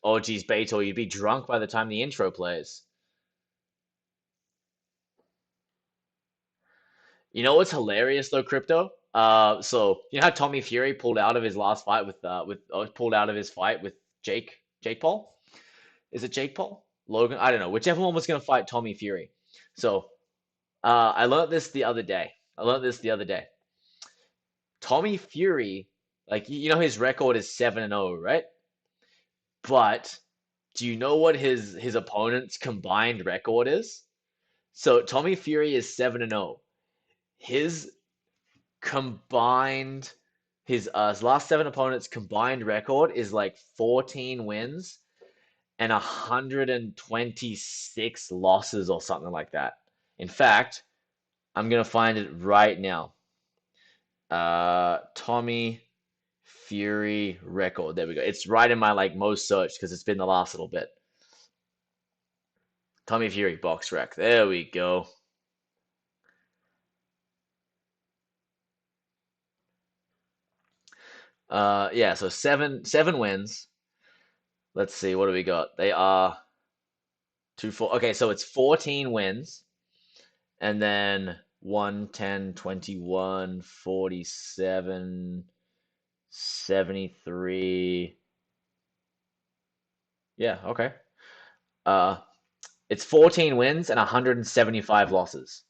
Oh, geez, Beto, you'd be drunk by the time the intro plays. You know what's hilarious though, Crypto? So you know how Tommy Fury pulled out of his last fight with pulled out of his fight with Jake Paul? Is it Jake Paul? Logan? I don't know. Whichever one was gonna fight Tommy Fury. So I learned this the other day. I learned this the other day. Tommy Fury, like you know his record is 7-0, right? But do you know what his opponent's combined record is? So Tommy Fury is 7-0. His combined his last seven opponents combined record is like 14 wins and 126 losses or something like that. In fact, I'm gonna find it right now. Tommy Fury record. There we go. It's right in my like most searched because it's been the last little bit. Tommy Fury box rec. There we go. Yeah, so seven wins. Let's see, what do we got? They are two four. Okay, so it's 14 wins, and then 1, 10, 21, 47, 73. Yeah, okay. Uh, it's 14 wins and 175 losses.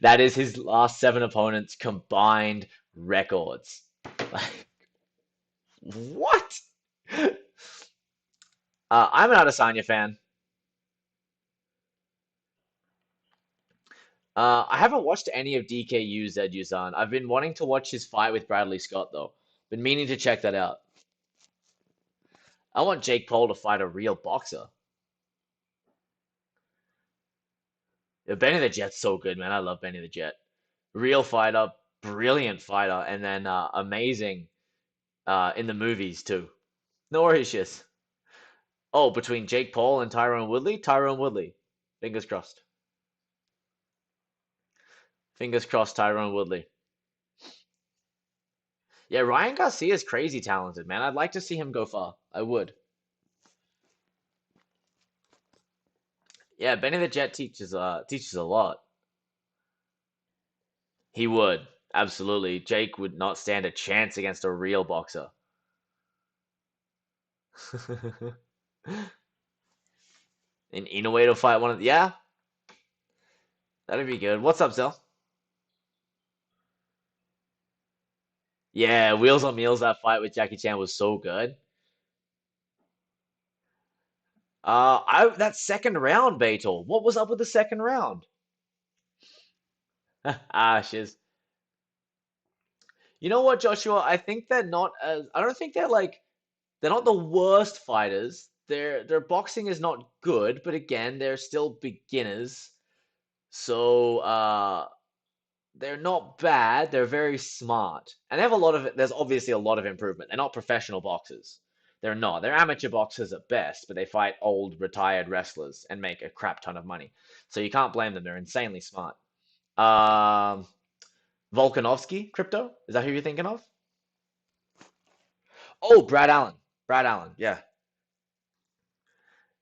That is his last seven opponents combined records. Like, what? I'm an Adesanya fan. I haven't watched any of DKU's Edu-san. I've been wanting to watch his fight with Bradley Scott though. Been meaning to check that out. I want Jake Paul to fight a real boxer. Yeah, Benny the Jet's so good, man. I love Benny the Jet. Real fighter, brilliant fighter, and then amazing in the movies too. No worries, shiz. Oh, between Jake Paul and Tyrone Woodley? Tyrone Woodley. Fingers crossed. Fingers crossed, Tyrone Woodley. Yeah, Ryan Garcia's crazy talented, man. I'd like to see him go far. I would. Yeah, Benny the Jet teaches a lot. He would. Absolutely. Jake would not stand a chance against a real boxer. And Inoue to fight one of yeah, that'd be good. What's up, Zell? Yeah, Wheels on Meals, that fight with Jackie Chan was so good. I that second round, Beto. What was up with the second round? Ah, shiz. You know what, Joshua? I think they're not as I don't think they're like they're not the worst fighters. Their boxing is not good, but again, they're still beginners. So they're not bad. They're very smart, and they have a lot of. There's obviously a lot of improvement. They're not professional boxers. They're not. They're amateur boxers at best, but they fight old retired wrestlers and make a crap ton of money. So you can't blame them. They're insanely smart. Um, Volkanovski, Crypto. Is that who you're thinking of? Oh, Brad Allen. Brad Allen. Yeah,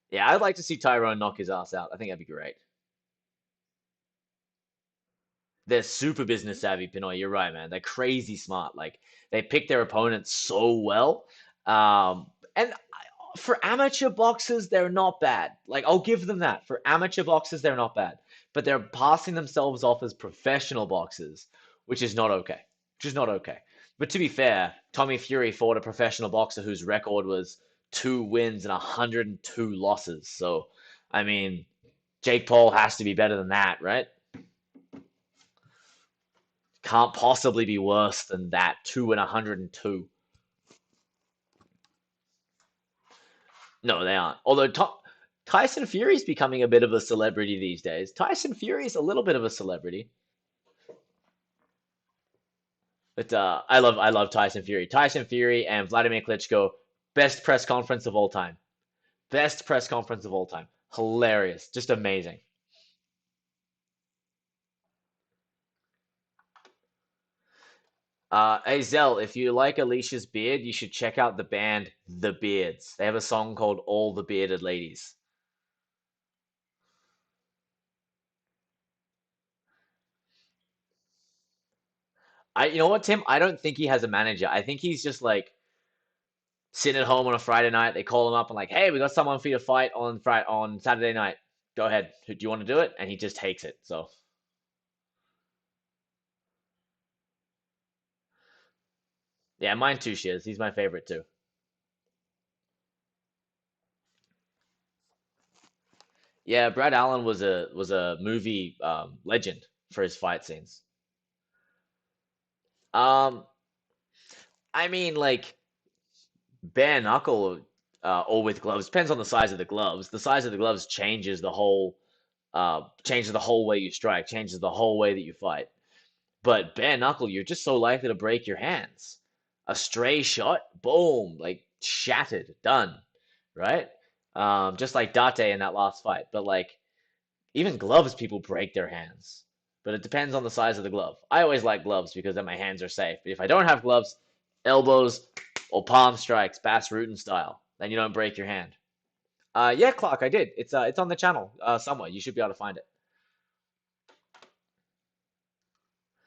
yeah. I'd like to see Tyrone knock his ass out. I think that'd be great. They're super business savvy, Pinoy. You're right, man. They're crazy smart. Like they pick their opponents so well. And for amateur boxers, they're not bad. Like I'll give them that. For amateur boxers, they're not bad. But they're passing themselves off as professional boxers, which is not okay. Which is not okay. But to be fair, Tommy Fury fought a professional boxer whose record was 2 wins and 102 losses. So, I mean, Jake Paul has to be better than that, right? Can't possibly be worse than that. 2 and 102. No, they aren't. Although Tyson Fury's becoming a bit of a celebrity these days. Tyson Fury's a little bit of a celebrity. But I love Tyson Fury. Tyson Fury and Vladimir Klitschko, best press conference of all time. Best press conference of all time. Hilarious. Just amazing. Hey Zell, if you like Alicia's beard, you should check out the band The Beards. They have a song called All the Bearded Ladies. You know what, Tim? I don't think he has a manager. I think he's just like sitting at home on a Friday night. They call him up and like, hey, we got someone for you to fight on Friday on Saturday night. Go ahead. Do you want to do it? And he just takes it. So yeah, mine too, Shiz. He's my favorite too. Yeah, Brad Allen was a movie legend for his fight scenes. Um, I mean, like bare knuckle or with gloves depends on the size of the gloves. The size of the gloves changes the whole way you strike, changes the whole way that you fight. But bare knuckle, you're just so likely to break your hands. A stray shot, boom, like shattered, done, right? Just like Date in that last fight. But like even gloves, people break their hands. But it depends on the size of the glove. I always like gloves because then my hands are safe. But if I don't have gloves, elbows or palm strikes, Bass Rutten style, then you don't break your hand. Yeah, Clark, I did. It's on the channel somewhere. You should be able to find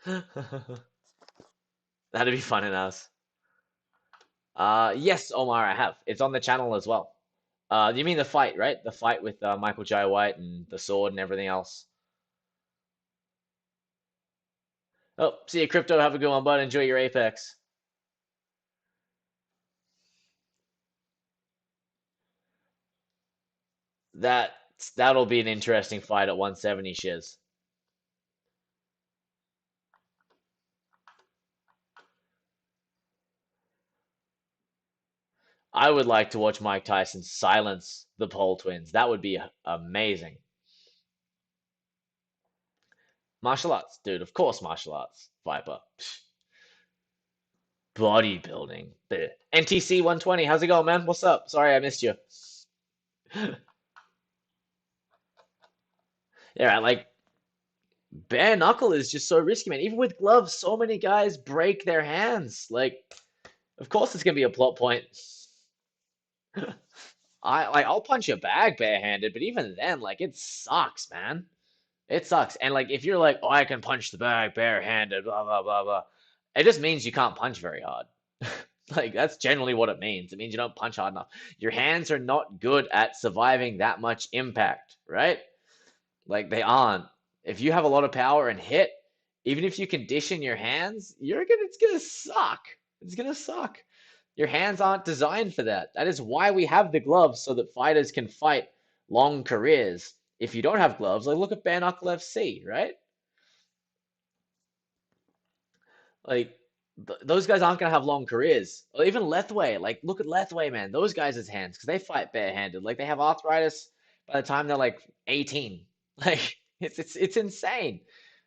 it. That'd be fun enough. Yes, Omar, I have. It's on the channel as well. You mean the fight, right? The fight with Michael Jai White and the sword and everything else. Oh, see you, Crypto. Have a good one, bud. Enjoy your Apex. That that'll be an interesting fight at 170, Shiz. I would like to watch Mike Tyson silence the Pole twins. That would be amazing. Martial arts, dude. Of course, martial arts. Viper. Psh, bodybuilding. The NTC 120. How's it going, man? What's up? Sorry I missed you. Yeah, like bare knuckle is just so risky, man. Even with gloves, so many guys break their hands. Like, of course, it's gonna be a plot point. I'll punch a bag barehanded, but even then, like it sucks, man. It sucks. And like if you're like, oh, I can punch the bag barehanded, blah blah blah blah, it just means you can't punch very hard. Like that's generally what it means. It means you don't punch hard enough. Your hands are not good at surviving that much impact, right? Like they aren't. If you have a lot of power and hit, even if you condition your hands, it's gonna suck. It's gonna suck. Your hands aren't designed for that. That is why we have the gloves so that fighters can fight long careers. If you don't have gloves, like look at Bare Knuckle FC, right? Like those guys aren't gonna have long careers. Or even Lethway, like look at Lethway, man. Those guys' hands, because they fight barehanded. Like they have arthritis by the time they're like 18. Like it's insane.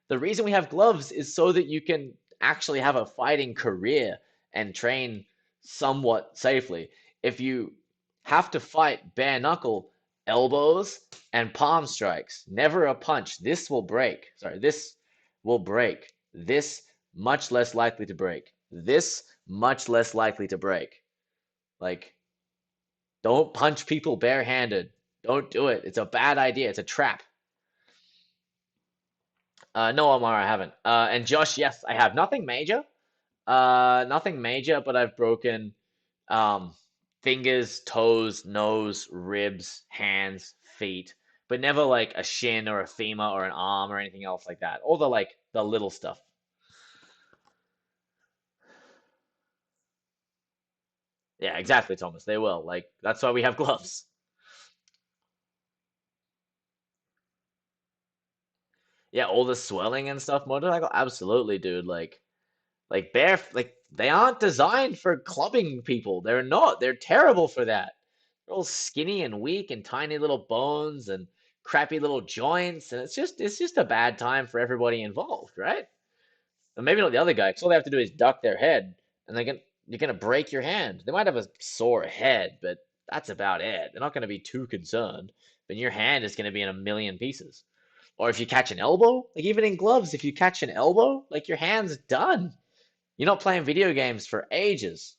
The reason we have gloves is so that you can actually have a fighting career and train somewhat safely. If you have to fight bare knuckle, elbows and palm strikes, never a punch. This will break. Sorry, this will break. This much less likely to break. This much less likely to break. Like, don't punch people barehanded. Don't do it. It's a bad idea. It's a trap. No, Omar, I haven't. And Josh, yes, I have. Nothing major. Nothing major, but I've broken um fingers, toes, nose, ribs, hands, feet, but never like a shin or a femur or an arm or anything else like that. All the like the little stuff. Yeah, exactly, Thomas. They will. Like that's why we have gloves. Yeah, all the swelling and stuff, motorcycle. Absolutely, dude. Like they aren't designed for clubbing people. They're not. They're terrible for that. They're all skinny and weak and tiny little bones and crappy little joints, and it's just a bad time for everybody involved, right? And maybe not the other guy, because all they have to do is duck their head, and you're gonna break your hand. They might have a sore head, but that's about it. They're not gonna be too concerned. But your hand is gonna be in a million pieces. Or if you catch an elbow, like even in gloves, if you catch an elbow, like your hand's done. You're not playing video games for ages.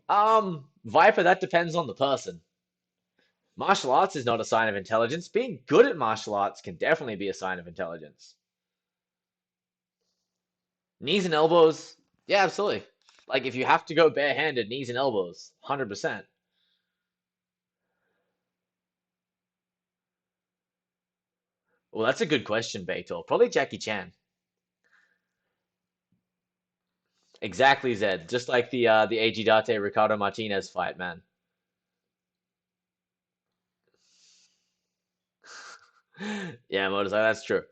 Viper, that depends on the person. Martial arts is not a sign of intelligence. Being good at martial arts can definitely be a sign of intelligence. Knees and elbows, yeah, absolutely. Like if you have to go barehanded, knees and elbows, 100%. Well, that's a good question, Beto. Probably Jackie Chan. Exactly, Zed. Just like the AG Date Ricardo Martinez fight, man. Yeah, motorcycle, that's true.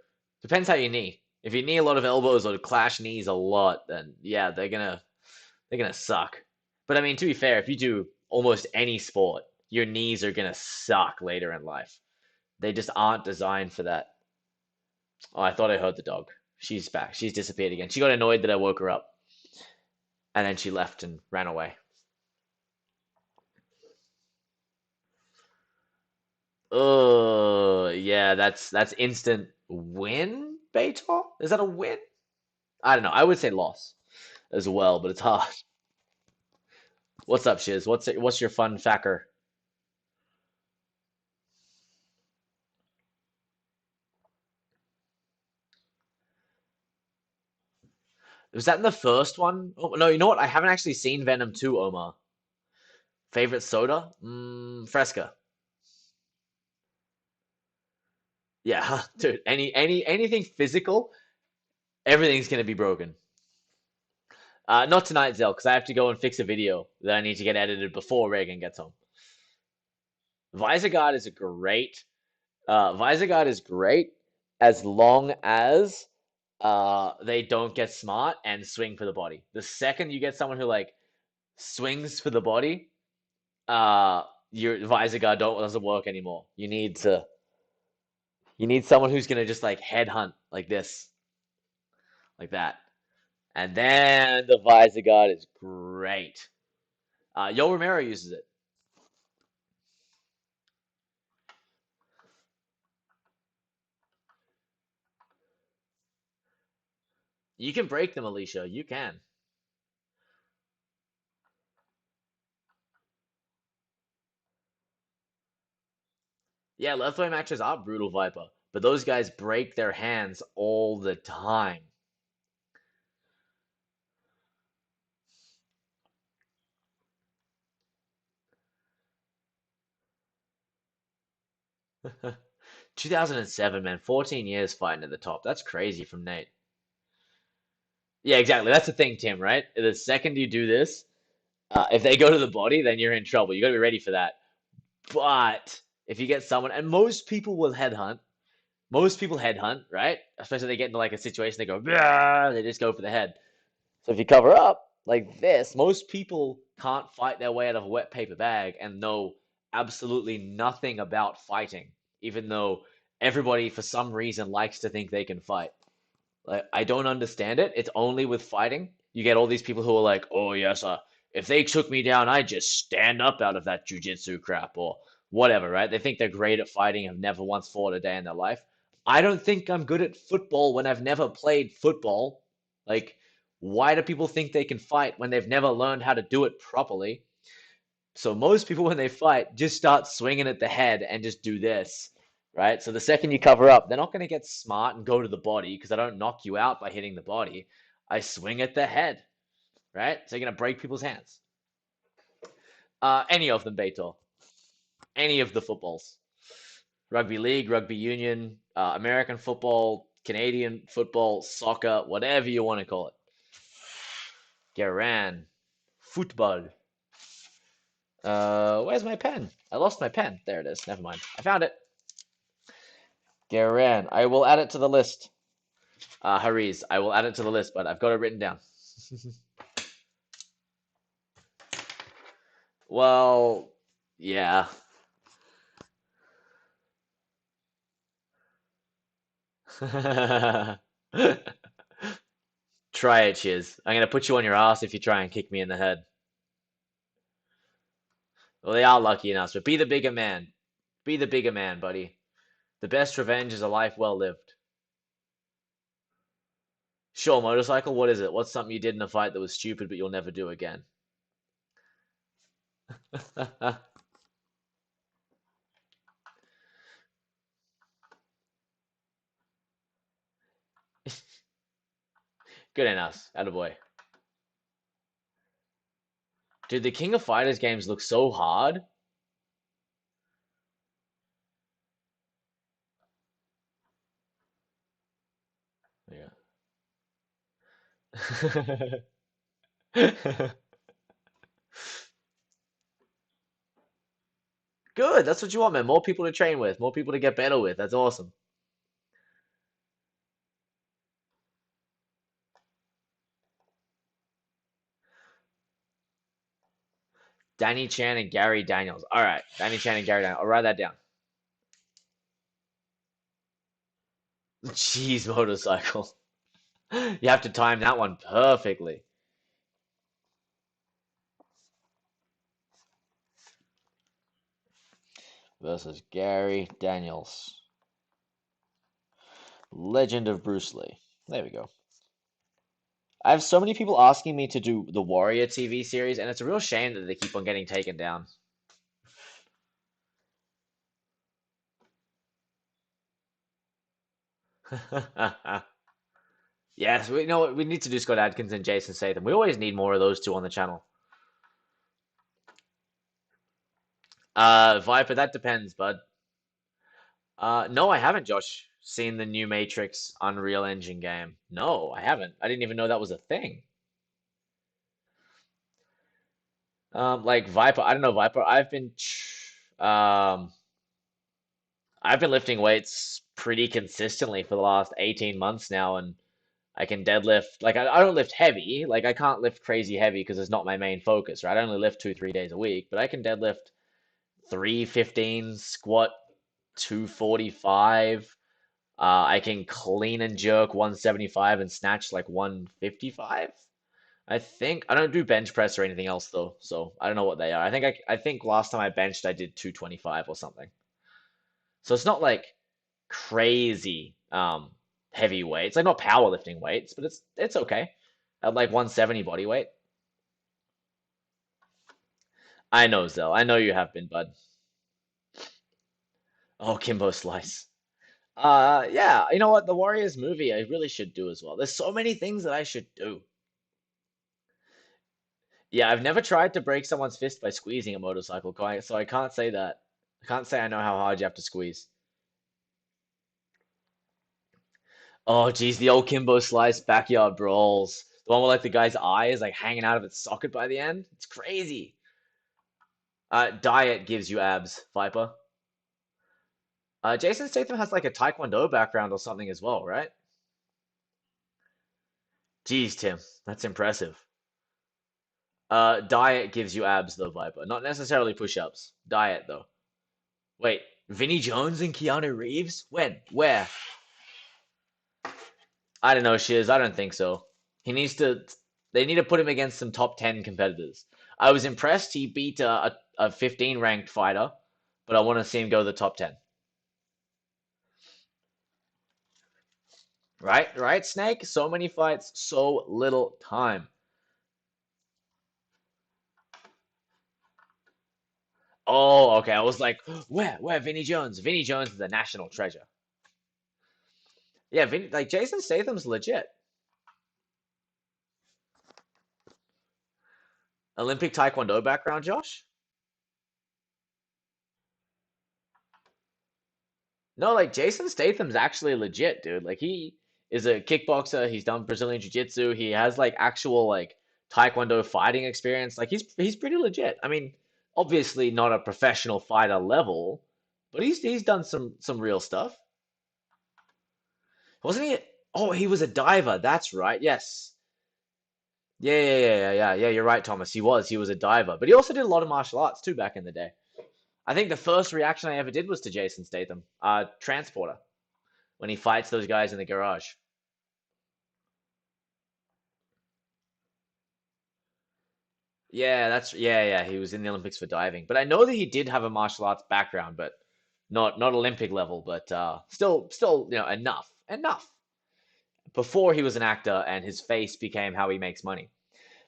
Depends how you knee. If you knee a lot of elbows or clash knees a lot, then yeah, they're gonna suck. But I mean, to be fair, if you do almost any sport, your knees are gonna suck later in life. They just aren't designed for that. Oh, I thought I heard the dog. She's back. She's disappeared again. She got annoyed that I woke her up, and then she left and ran away. Oh, yeah, that's instant win, Beto? Is that a win? I don't know. I would say loss as well, but it's hard. What's up, Shiz? What's your fun facker? Was that in the first one? Oh, no, you know what? I haven't actually seen Venom 2, Omar. Favorite soda? Fresca. Yeah, dude. Anything physical, everything's gonna be broken. Not tonight, Zell, because I have to go and fix a video that I need to get edited before Reagan gets home. Visor Guard is a great. Visor Guard is great as long as they don't get smart and swing for the body. The second you get someone who like swings for the body, uh, your visor guard don't doesn't work anymore. You need someone who's gonna just like headhunt like this, like that, and then the visor guard is great. Yo Romero uses it. You can break them, Alicia. You can. Yeah, left-way matches are brutal, Viper, but those guys break their hands all the time. 2007, man, 14 years fighting at the top. That's crazy from Nate. Yeah, exactly. That's the thing, Tim, right? The second you do this, if they go to the body, then you're in trouble. You got to be ready for that. But if you get someone, and most people headhunt, right? Especially they get into like a situation, they go, "Bah," they just go for the head. So if you cover up like this, most people can't fight their way out of a wet paper bag and know absolutely nothing about fighting, even though everybody for some reason likes to think they can fight. Like I don't understand it. It's only with fighting. You get all these people who are like, "Oh yes, if they took me down, I'd just stand up out of that jujitsu crap or whatever." Right? They think they're great at fighting, have never once fought a day in their life. I don't think I'm good at football when I've never played football. Like, why do people think they can fight when they've never learned how to do it properly? So most people, when they fight, just start swinging at the head and just do this, right? So the second you cover up, they're not going to get smart and go to the body because I don't knock you out by hitting the body. I swing at the head, right? So you're going to break people's hands. Any of them, Beto. Any of the footballs. Rugby league, rugby union, American football, Canadian football, soccer, whatever you want to call it. Garan. Football. Where's my pen? I lost my pen. There it is. Never mind. I found it. Garan. I will add it to the list. Hariz. I will add it to the list, but I've got it written down. Well, yeah. Try it, Chiz. I'm gonna put you on your ass if you try and kick me in the head. Well, they are lucky enough, but be the bigger man. Be the bigger man, buddy. The best revenge is a life well lived. Sure, motorcycle. What is it? What's something you did in a fight that was stupid but you'll never do again? Good in us. Attaboy. Dude, the King of Fighters games look so hard. Yeah. Good. That's what you want, man. More people to train with, more people to get better with. That's awesome. Danny Chan and Gary Daniels. All right. Danny Chan and Gary Daniels. I'll write that down. Jeez, motorcycle. You have to time that one perfectly. Versus Gary Daniels. Legend of Bruce Lee. There we go. I have so many people asking me to do the Warrior TV series, and it's a real shame that they keep on getting taken down. Yes, we know what we need to do. Scott Adkins and Jason Statham. We always need more of those two on the channel. Viper, that depends, bud. No, I haven't, Josh. Seen the new Matrix Unreal Engine game. No, I haven't. I didn't even know that was a thing. Like Viper, I don't know Viper. I've been lifting weights pretty consistently for the last 18 months now, and I can deadlift. Like I don't lift heavy. Like I can't lift crazy heavy because it's not my main focus, right? I only lift 2, 3 days a week, but I can deadlift 315, squat 245. I can clean and jerk 175 and snatch like 155. I think I don't do bench press or anything else though, so I don't know what they are. I think last time I benched I did 225 or something. So it's not like crazy heavy weights. Like not powerlifting weights, but it's okay. At like 170 body weight. I know, Zell. I know you have been, bud. Oh, Kimbo Slice. Yeah, you know what? The Warriors movie I really should do as well. There's so many things that I should do. Yeah, I've never tried to break someone's fist by squeezing a motorcycle, so I can't say that. I can't say I know how hard you have to squeeze. Oh, geez, the old Kimbo Slice backyard brawls. The one where like the guy's eye is like hanging out of its socket by the end. It's crazy. Diet gives you abs, Viper. Jason Statham has like a Taekwondo background or something as well, right? Geez, Tim, that's impressive. Diet gives you abs though, Viper. Not necessarily push-ups. Diet though. Wait, Vinny Jones and Keanu Reeves? When? Where? I don't know, Shiz. I don't think so. He needs to. They need to put him against some top 10 competitors. I was impressed he beat a 15 ranked fighter, but I want to see him go to the top 10. Right? Right, Snake? So many fights, so little time. Oh, okay. I was like, where, Vinny Jones? Vinny Jones is a national treasure. Yeah, like Jason Statham's legit. Olympic Taekwondo background, Josh? No, like Jason Statham's actually legit, dude. Like he is a kickboxer. He's done Brazilian Jiu-Jitsu. He has like actual like Taekwondo fighting experience. Like he's pretty legit. I mean, obviously not a professional fighter level, but he's done some real stuff. Wasn't he? Oh, he was a diver. That's right. Yes. Yeah. You're right, Thomas. He was a diver, but he also did a lot of martial arts too back in the day. I think the first reaction I ever did was to Jason Statham, Transporter, when he fights those guys in the garage. Yeah. He was in the Olympics for diving, but I know that he did have a martial arts background, but not Olympic level, but still enough. before he was an actor and his face became how he makes money.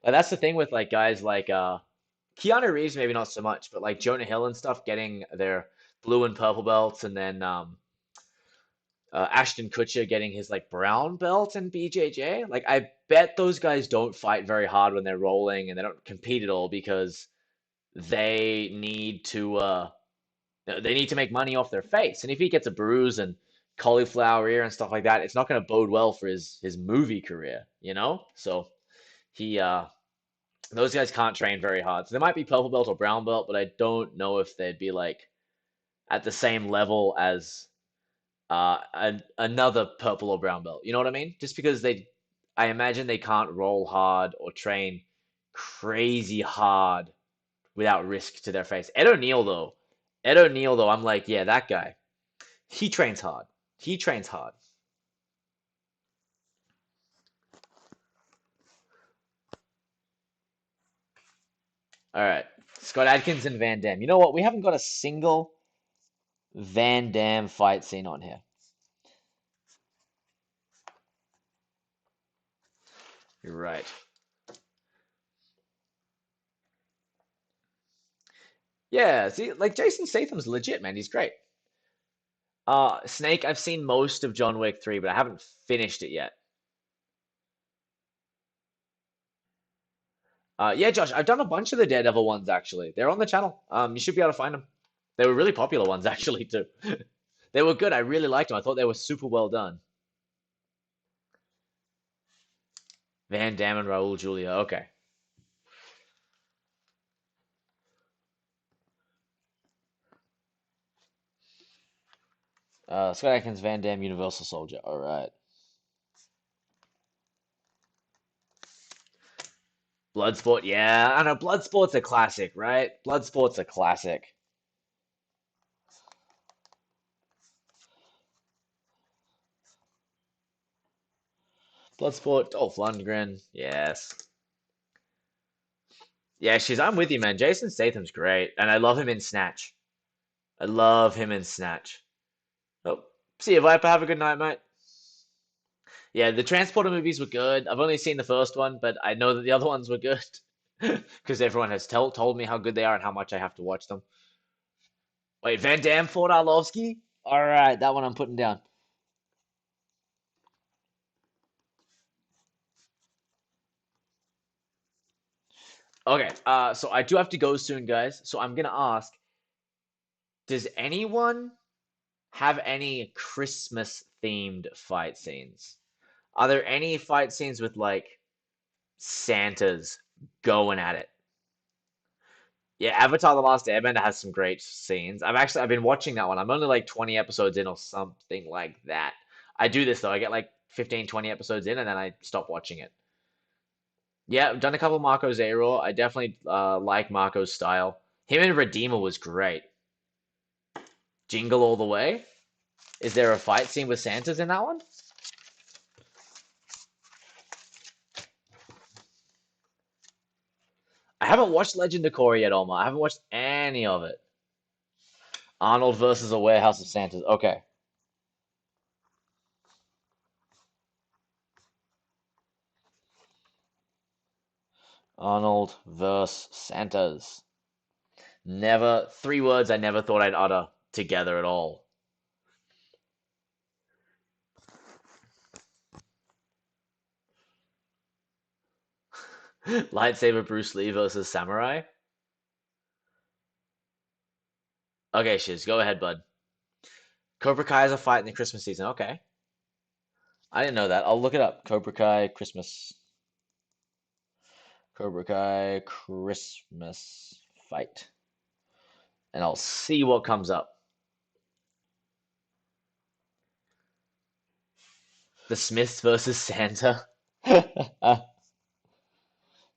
Like that's the thing with like guys like Keanu Reeves, maybe not so much, but like Jonah Hill and stuff getting their blue and purple belts, and then Ashton Kutcher getting his like brown belt in BJJ. Like I bet those guys don't fight very hard when they're rolling, and they don't compete at all because they need to they need to make money off their face. And if he gets a bruise and cauliflower ear and stuff like that, it's not going to bode well for his movie career, you know? So he those guys can't train very hard. So they might be purple belt or brown belt, but I don't know if they'd be like at the same level as another purple or brown belt. You know what I mean? Just because I imagine they can't roll hard or train crazy hard without risk to their face. Ed O'Neill though, I'm like, yeah, that guy. He trains hard. He trains hard. All right, Scott Adkins and Van Damme. You know what? We haven't got a single Van Damme fight scene on here. You're right. Yeah, see, like Jason Statham's legit, man. He's great. Snake, I've seen most of John Wick 3, but I haven't finished it yet. Yeah, Josh, I've done a bunch of the Daredevil ones actually. They're on the channel. You should be able to find them. They were really popular ones actually too. They were good. I really liked them. I thought they were super well done. Van Damme and Raul Julia. Okay. Scott Adkins, Van Damme, Universal Soldier. All right. Bloodsport. Yeah, I know. Bloodsport's a classic, right? Bloodsport's a classic. Bloodsport. Dolph Lundgren. Yes. Yeah, I'm with you, man. Jason Statham's great, and I love him in Snatch. I love him in Snatch. Oh, see you, Viper. Have a good night, mate. Yeah, the Transporter movies were good. I've only seen the first one, but I know that the other ones were good because everyone has told me how good they are and how much I have to watch them. Wait, Van Damme fought Arlovsky? All right, that one I'm putting down. Okay, so I do have to go soon, guys. So I'm gonna ask, does anyone have any Christmas themed fight scenes? Are there any fight scenes with like Santas going at it? Yeah, Avatar: The Last Airbender has some great scenes. I've been watching that one. I'm only like 20 episodes in or something like that. I do this though. I get like 15, 20 episodes in and then I stop watching it. Yeah, I've done a couple of Marco Zero. I definitely like Marco's style. Him in Redeemer was great. Jingle All the Way. Is there a fight scene with Santas in that one? I haven't watched Legend of Korra yet, Omar. I haven't watched any of it. Arnold versus a Warehouse of Santas. Okay. Arnold versus Santas. Never, three words I never thought I'd utter together at all. Lightsaber Bruce Lee versus Samurai. Okay, Shiz, go ahead, bud. Cobra Kai is a fight in the Christmas season. Okay. I didn't know that. I'll look it up. Cobra Kai Christmas. Cobra Kai Christmas fight. And I'll see what comes up. The Smiths versus Santa.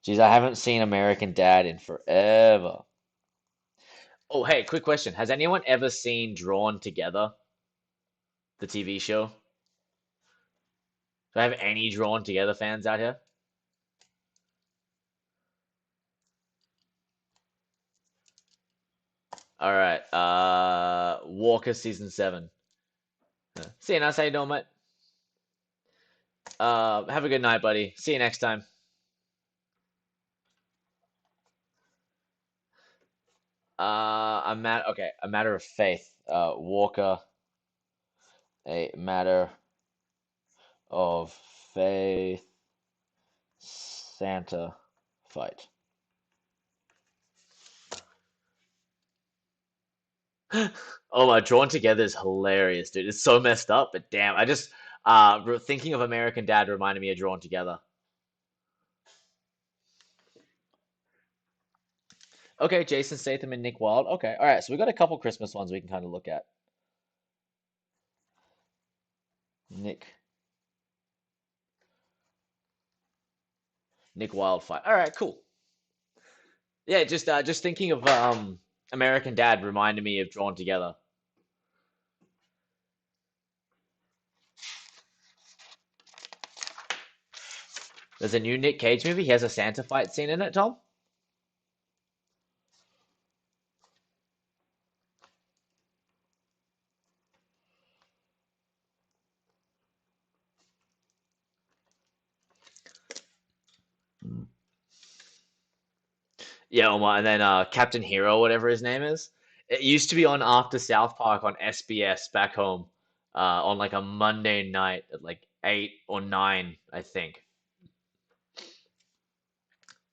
Jeez, I haven't seen American Dad in forever. Oh, hey, quick question. Has anyone ever seen Drawn Together, the TV show? Do I have any Drawn Together fans out here? All right. Walker season 7. See you, nice. How you doing, mate? Have a good night, buddy. See you next time. A matter of faith. Walker, a matter of faith. Santa fight. Oh my, Drawn Together is hilarious, dude. It's so messed up, but damn, I just thinking of American Dad reminded me of Drawn Together. Okay, Jason Statham and Nick Wilde. Okay, all right. So we got a couple Christmas ones we can kind of look at. Nick Nick Wilde fight. All right, cool. Yeah, just thinking of American Dad reminded me of Drawn Together. There's a new Nick Cage movie. He has a Santa fight scene in it, Tom. Yeah, Omar, and then Captain Hero, whatever his name is. It used to be on after South Park on SBS back home, on like a Monday night at like 8 or 9, I think.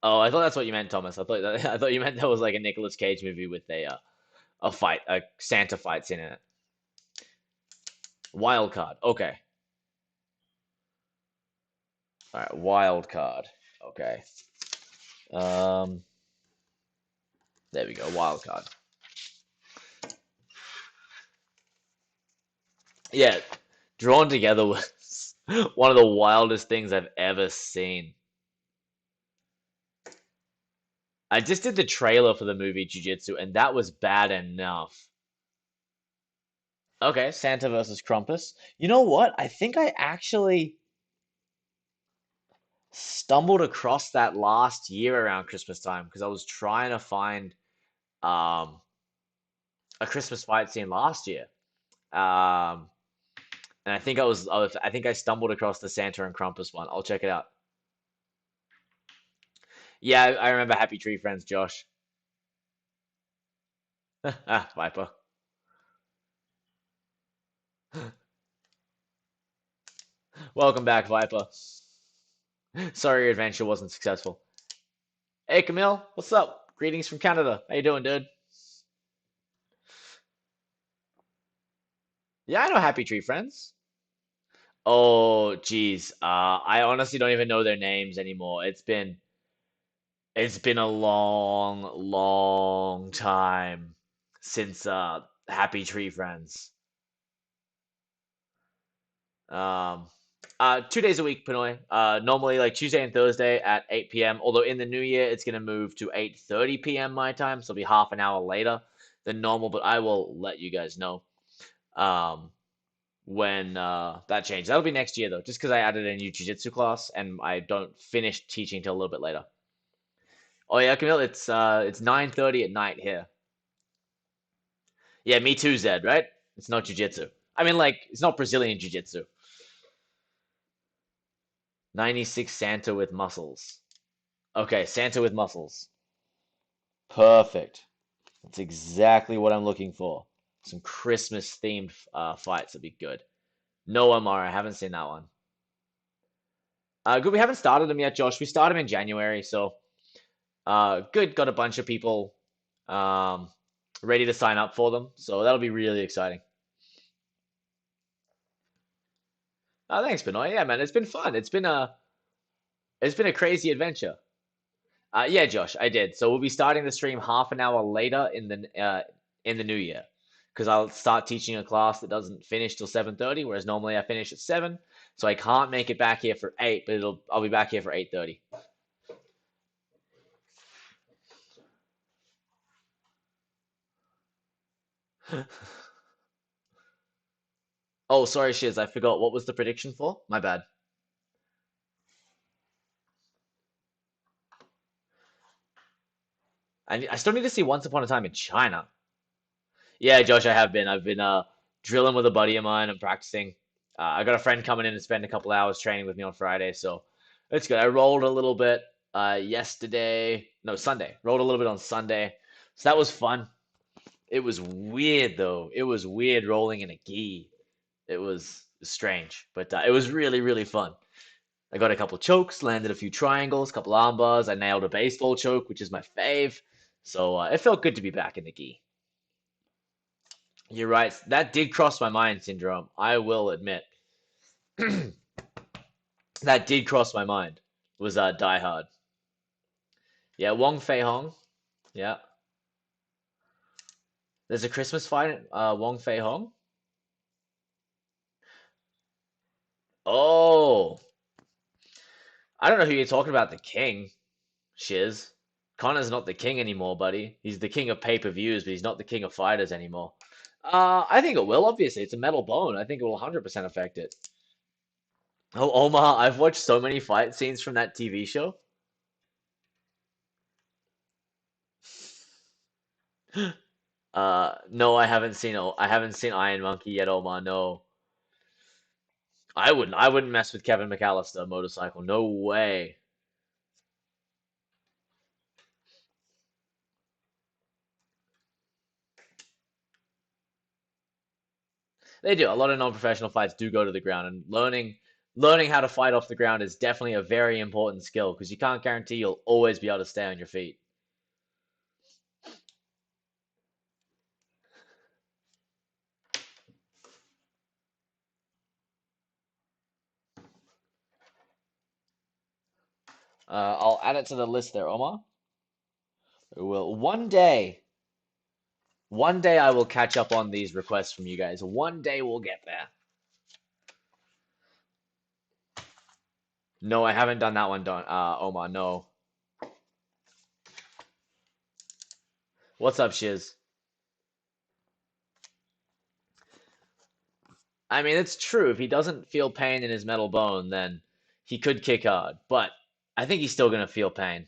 Oh, I thought that's what you meant, Thomas. I thought you meant there was like a Nicolas Cage movie with a Santa fight scene in it. Wild card. Okay. All right, wild card. Okay. Um, there we go. Wild card. Yeah, Drawn Together was one of the wildest things I've ever seen. I just did the trailer for the movie Jiu-Jitsu, and that was bad enough. Okay, Santa versus Krampus. You know what? I think I actually stumbled across that last year around Christmas time because I was trying to find um a Christmas fight scene last year. Um, and I think I stumbled across the Santa and Krampus one. I'll check it out. Yeah, I remember Happy Tree Friends, Josh. Ah, Viper. Welcome back, Viper. Sorry your adventure wasn't successful. Hey, Camille, what's up? Greetings from Canada. How you doing, dude? Yeah, I know Happy Tree Friends. Oh, geez. I honestly don't even know their names anymore. It's been a long, long time since Happy Tree Friends. Um, 2 days a week, Pinoy. Normally like Tuesday and Thursday at 8 p.m. Although in the new year it's gonna move to 8:30 p.m. my time, so it'll be half an hour later than normal. But I will let you guys know um, when that changes. That'll be next year though, just because I added a new jiu-jitsu class and I don't finish teaching till a little bit later. Oh yeah, Camille, it's 9:30 at night here. Yeah, me too, Zed. Right? It's not jiu-jitsu. I mean, like it's not Brazilian jiu-jitsu. 96 Santa with muscles. Okay, Santa with muscles. Perfect. That's exactly what I'm looking for. Some Christmas themed fights would be good. No Omar, I haven't seen that one. Good. We haven't started them yet, Josh. We started them in January, so good. Got a bunch of people um, ready to sign up for them, so that'll be really exciting. Thanks, Benoit. Yeah, man, it's been fun. It's been a crazy adventure. Yeah, Josh, I did. So we'll be starting the stream half an hour later in the new year, because I'll start teaching a class that doesn't finish till 7:30, whereas normally I finish at 7. So I can't make it back here for 8, but I'll be back here for 8:30. Oh, sorry, Shiz, I forgot what was the prediction for? My bad. I still need to see Once Upon a Time in China. Yeah, Josh, I have been. I've been drilling with a buddy of mine and practicing. I got a friend coming in to spend a couple hours training with me on Friday, so it's good. I rolled a little bit yesterday, no, Sunday. Rolled a little bit on Sunday, so that was fun. It was weird though. It was weird rolling in a gi. It was strange, but it was really, really fun. I got a couple chokes, landed a few triangles, a couple arm bars. I nailed a baseball choke, which is my fave. So it felt good to be back in the gi. You're right. That did cross my mind, Syndrome. I will admit. That did cross my mind. Was Die Hard. Yeah, Wong Fei Hong. Yeah. There's a Christmas fight, Wong Fei Hong. Oh, I don't know who you're talking about. The king, Shiz. Connor's not the king anymore, buddy. He's the king of pay-per-views, but he's not the king of fighters anymore. I think it will, obviously. It's a metal bone. I think it will 100% affect it. Oh, Omar, I've watched so many fight scenes from that TV show. No, I haven't seen Iron Monkey yet, Omar. No. I wouldn't mess with Kevin McAllister motorcycle. No way. They do. A lot of non-professional fights do go to the ground, and learning how to fight off the ground is definitely a very important skill because you can't guarantee you'll always be able to stay on your feet. I'll add it to the list there, Omar. Will one day I will catch up on these requests from you guys. One day we'll get there. No, I haven't done that one, Don, Omar. No. What's up, Shiz? I mean, it's true. If he doesn't feel pain in his metal bone, then he could kick hard. But I think he's still gonna feel pain.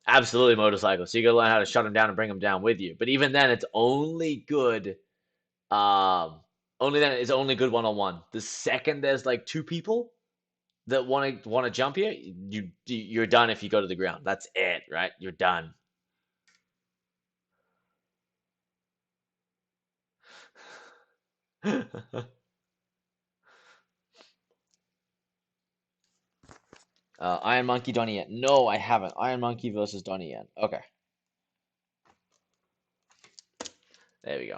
Absolutely, motorcycle. So you gotta learn how to shut him down and bring him down with you. But even then, it's only good. Um, only then it's only good one on one. The second there's like two people that want to jump you, you're done if you go to the ground. That's it, right? You're done. Iron Monkey Donnie Yen. No, I haven't. Iron Monkey versus Donnie Yen. Okay, there we go.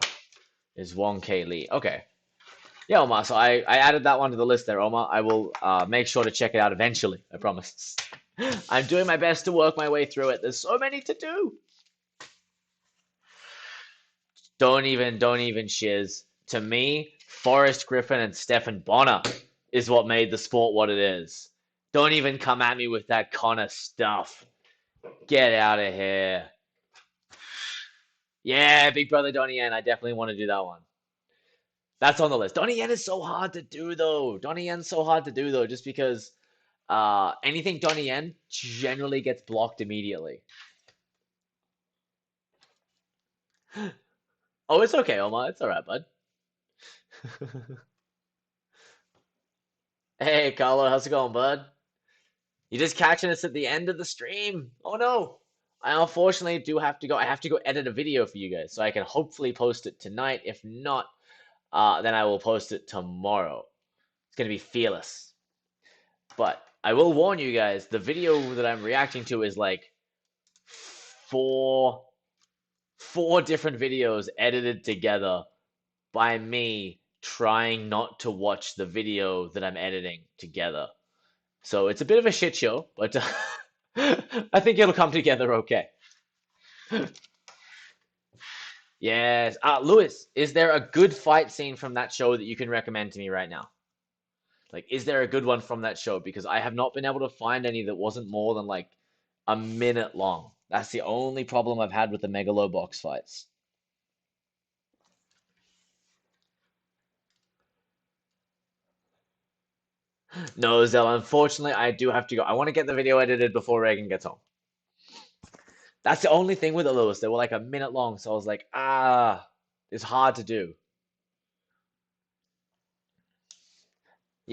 Is Wong K Lee. Okay. Yeah, Omar. So I added that one to the list there, Omar. I will make sure to check it out eventually. I promise. I'm doing my best to work my way through it. There's so many to do. Don't even shiz. To me, Forrest Griffin and Stephen Bonner is what made the sport what it is. Don't even come at me with that Connor stuff. Get out of here. Yeah, Big Brother Donnie Yen. I definitely want to do that one. That's on the list. Donnie Yen is so hard to do though. Donnie Yen's so hard to do though, just because anything Donnie Yen generally gets blocked immediately. Oh, it's okay, Omar. It's all right, bud. Hey, Carlo, how's it going, bud? You just catching us at the end of the stream. Oh no. I unfortunately do have to go. I have to go edit a video for you guys, so I can hopefully post it tonight. If not, then I will post it tomorrow. It's gonna be fearless. But I will warn you guys, the video that I'm reacting to is like four four different videos edited together by me trying not to watch the video that I'm editing together. So it's a bit of a shit show, but I think it'll come together okay. Yes. Lewis, is there a good fight scene from that show that you can recommend to me right now? Like, is there a good one from that show? Because I have not been able to find any that wasn't more than like a minute long. That's the only problem I've had with the Megalo box fights. No, Zell, unfortunately, I do have to go. I want to get the video edited before Reagan gets home. That's the only thing with it, Lewis. They were like a minute long, so I was like, it's hard to do.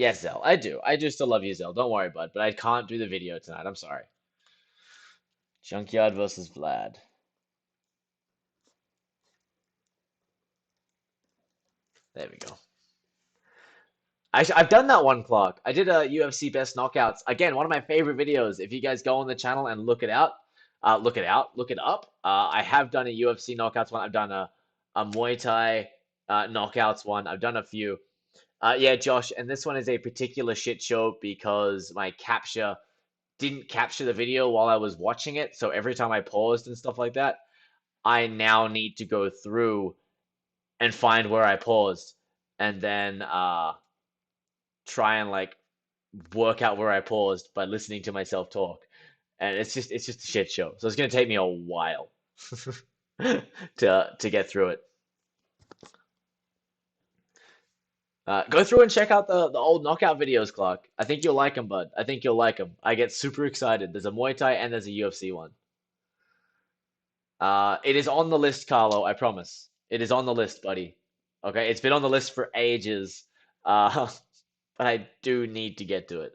Yes, Zell, I do. I do still love you, Zell. Don't worry, bud. But I can't do the video tonight. I'm sorry. Junkyard versus Vlad. There we go. I've done that one, Clark. I did a UFC Best Knockouts. Again, one of my favorite videos. If you guys go on the channel and look it up. I have done a UFC Knockouts one. I've done a Muay Thai Knockouts one. I've done a few. Yeah, Josh, and this one is a particular shit show because my capture didn't capture the video while I was watching it. So every time I paused and stuff like that, I now need to go through and find where I paused and then try and like work out where I paused by listening to myself talk. And it's just a shit show. So it's gonna take me a while to get through it. Go through and check out the old knockout videos, Clark. I think you'll like them, bud. I think you'll like them. I get super excited. There's a Muay Thai and there's a UFC one. It is on the list, Carlo. I promise. It is on the list, buddy. Okay, it's been on the list for ages. Uh, but I do need to get to it.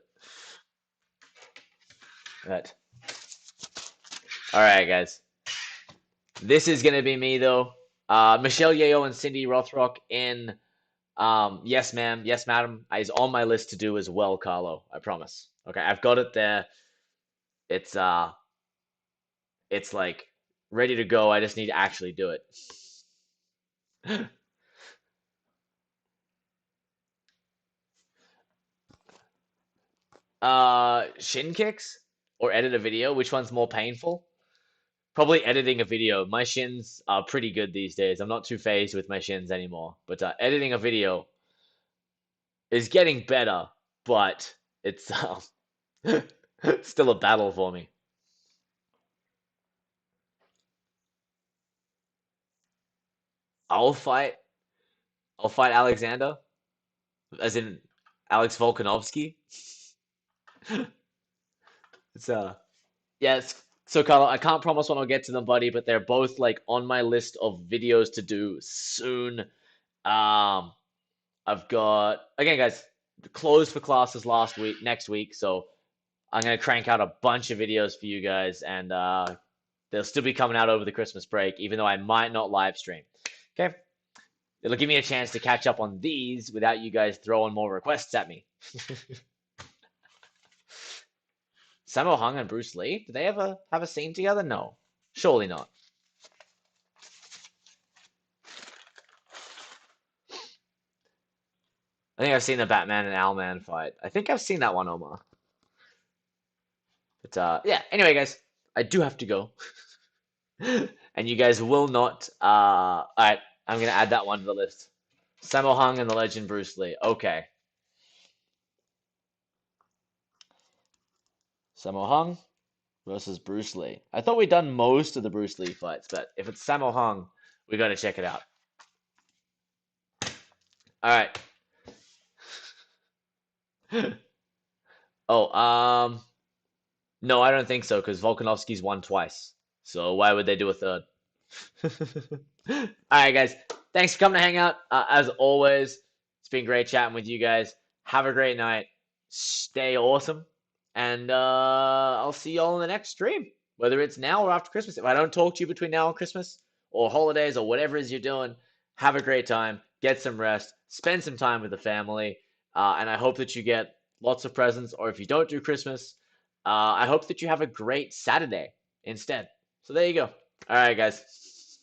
Right. All right, guys. This is gonna be me though. Michelle Yeoh and Cindy Rothrock in Yes Ma'am, Yes Madam is on my list to do as well, Carlo. I promise. Okay, I've got it there. It's it's like ready to go. I just need to actually do it. Shin kicks or edit a video, which one's more painful? Probably editing a video. My shins are pretty good these days. I'm not too phased with my shins anymore. But editing a video is getting better, but it's still a battle for me. I'll fight. I'll fight Alexander, as in Alex Volkanovski. It's yes. So Carlo, I can't promise when I'll get to them, buddy, but they're both like on my list of videos to do soon. I've got again, guys, closed for classes next week, so I'm gonna crank out a bunch of videos for you guys, and they'll still be coming out over the Christmas break, even though I might not live stream. Okay, it'll give me a chance to catch up on these without you guys throwing more requests at me. Sammo Hung and Bruce Lee, did they ever have a scene together? No, surely not. I think I've seen the Batman and Owlman fight. I think I've seen that one, Omar. But yeah. Anyway, guys, I do have to go, and you guys will not. All right, I'm gonna add that one to the list. Sammo Hung and the legend Bruce Lee. Okay. Sammo Hung versus Bruce Lee. I thought we'd done most of the Bruce Lee fights, but if it's Sammo Hung, we gotta check it out. All right. Oh, no, I don't think so, because Volkanovski's won twice. So why would they do a third? All right, guys. Thanks for coming to hang out. As always, it's been great chatting with you guys. Have a great night. Stay awesome. And I'll see you all in the next stream, whether it's now or after Christmas. If I don't talk to you between now and Christmas or holidays or whatever it is you're doing, have a great time. Get some rest. Spend some time with the family. And I hope that you get lots of presents. Or if you don't do Christmas, I hope that you have a great Saturday instead. So there you go. All right, guys.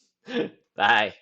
Bye.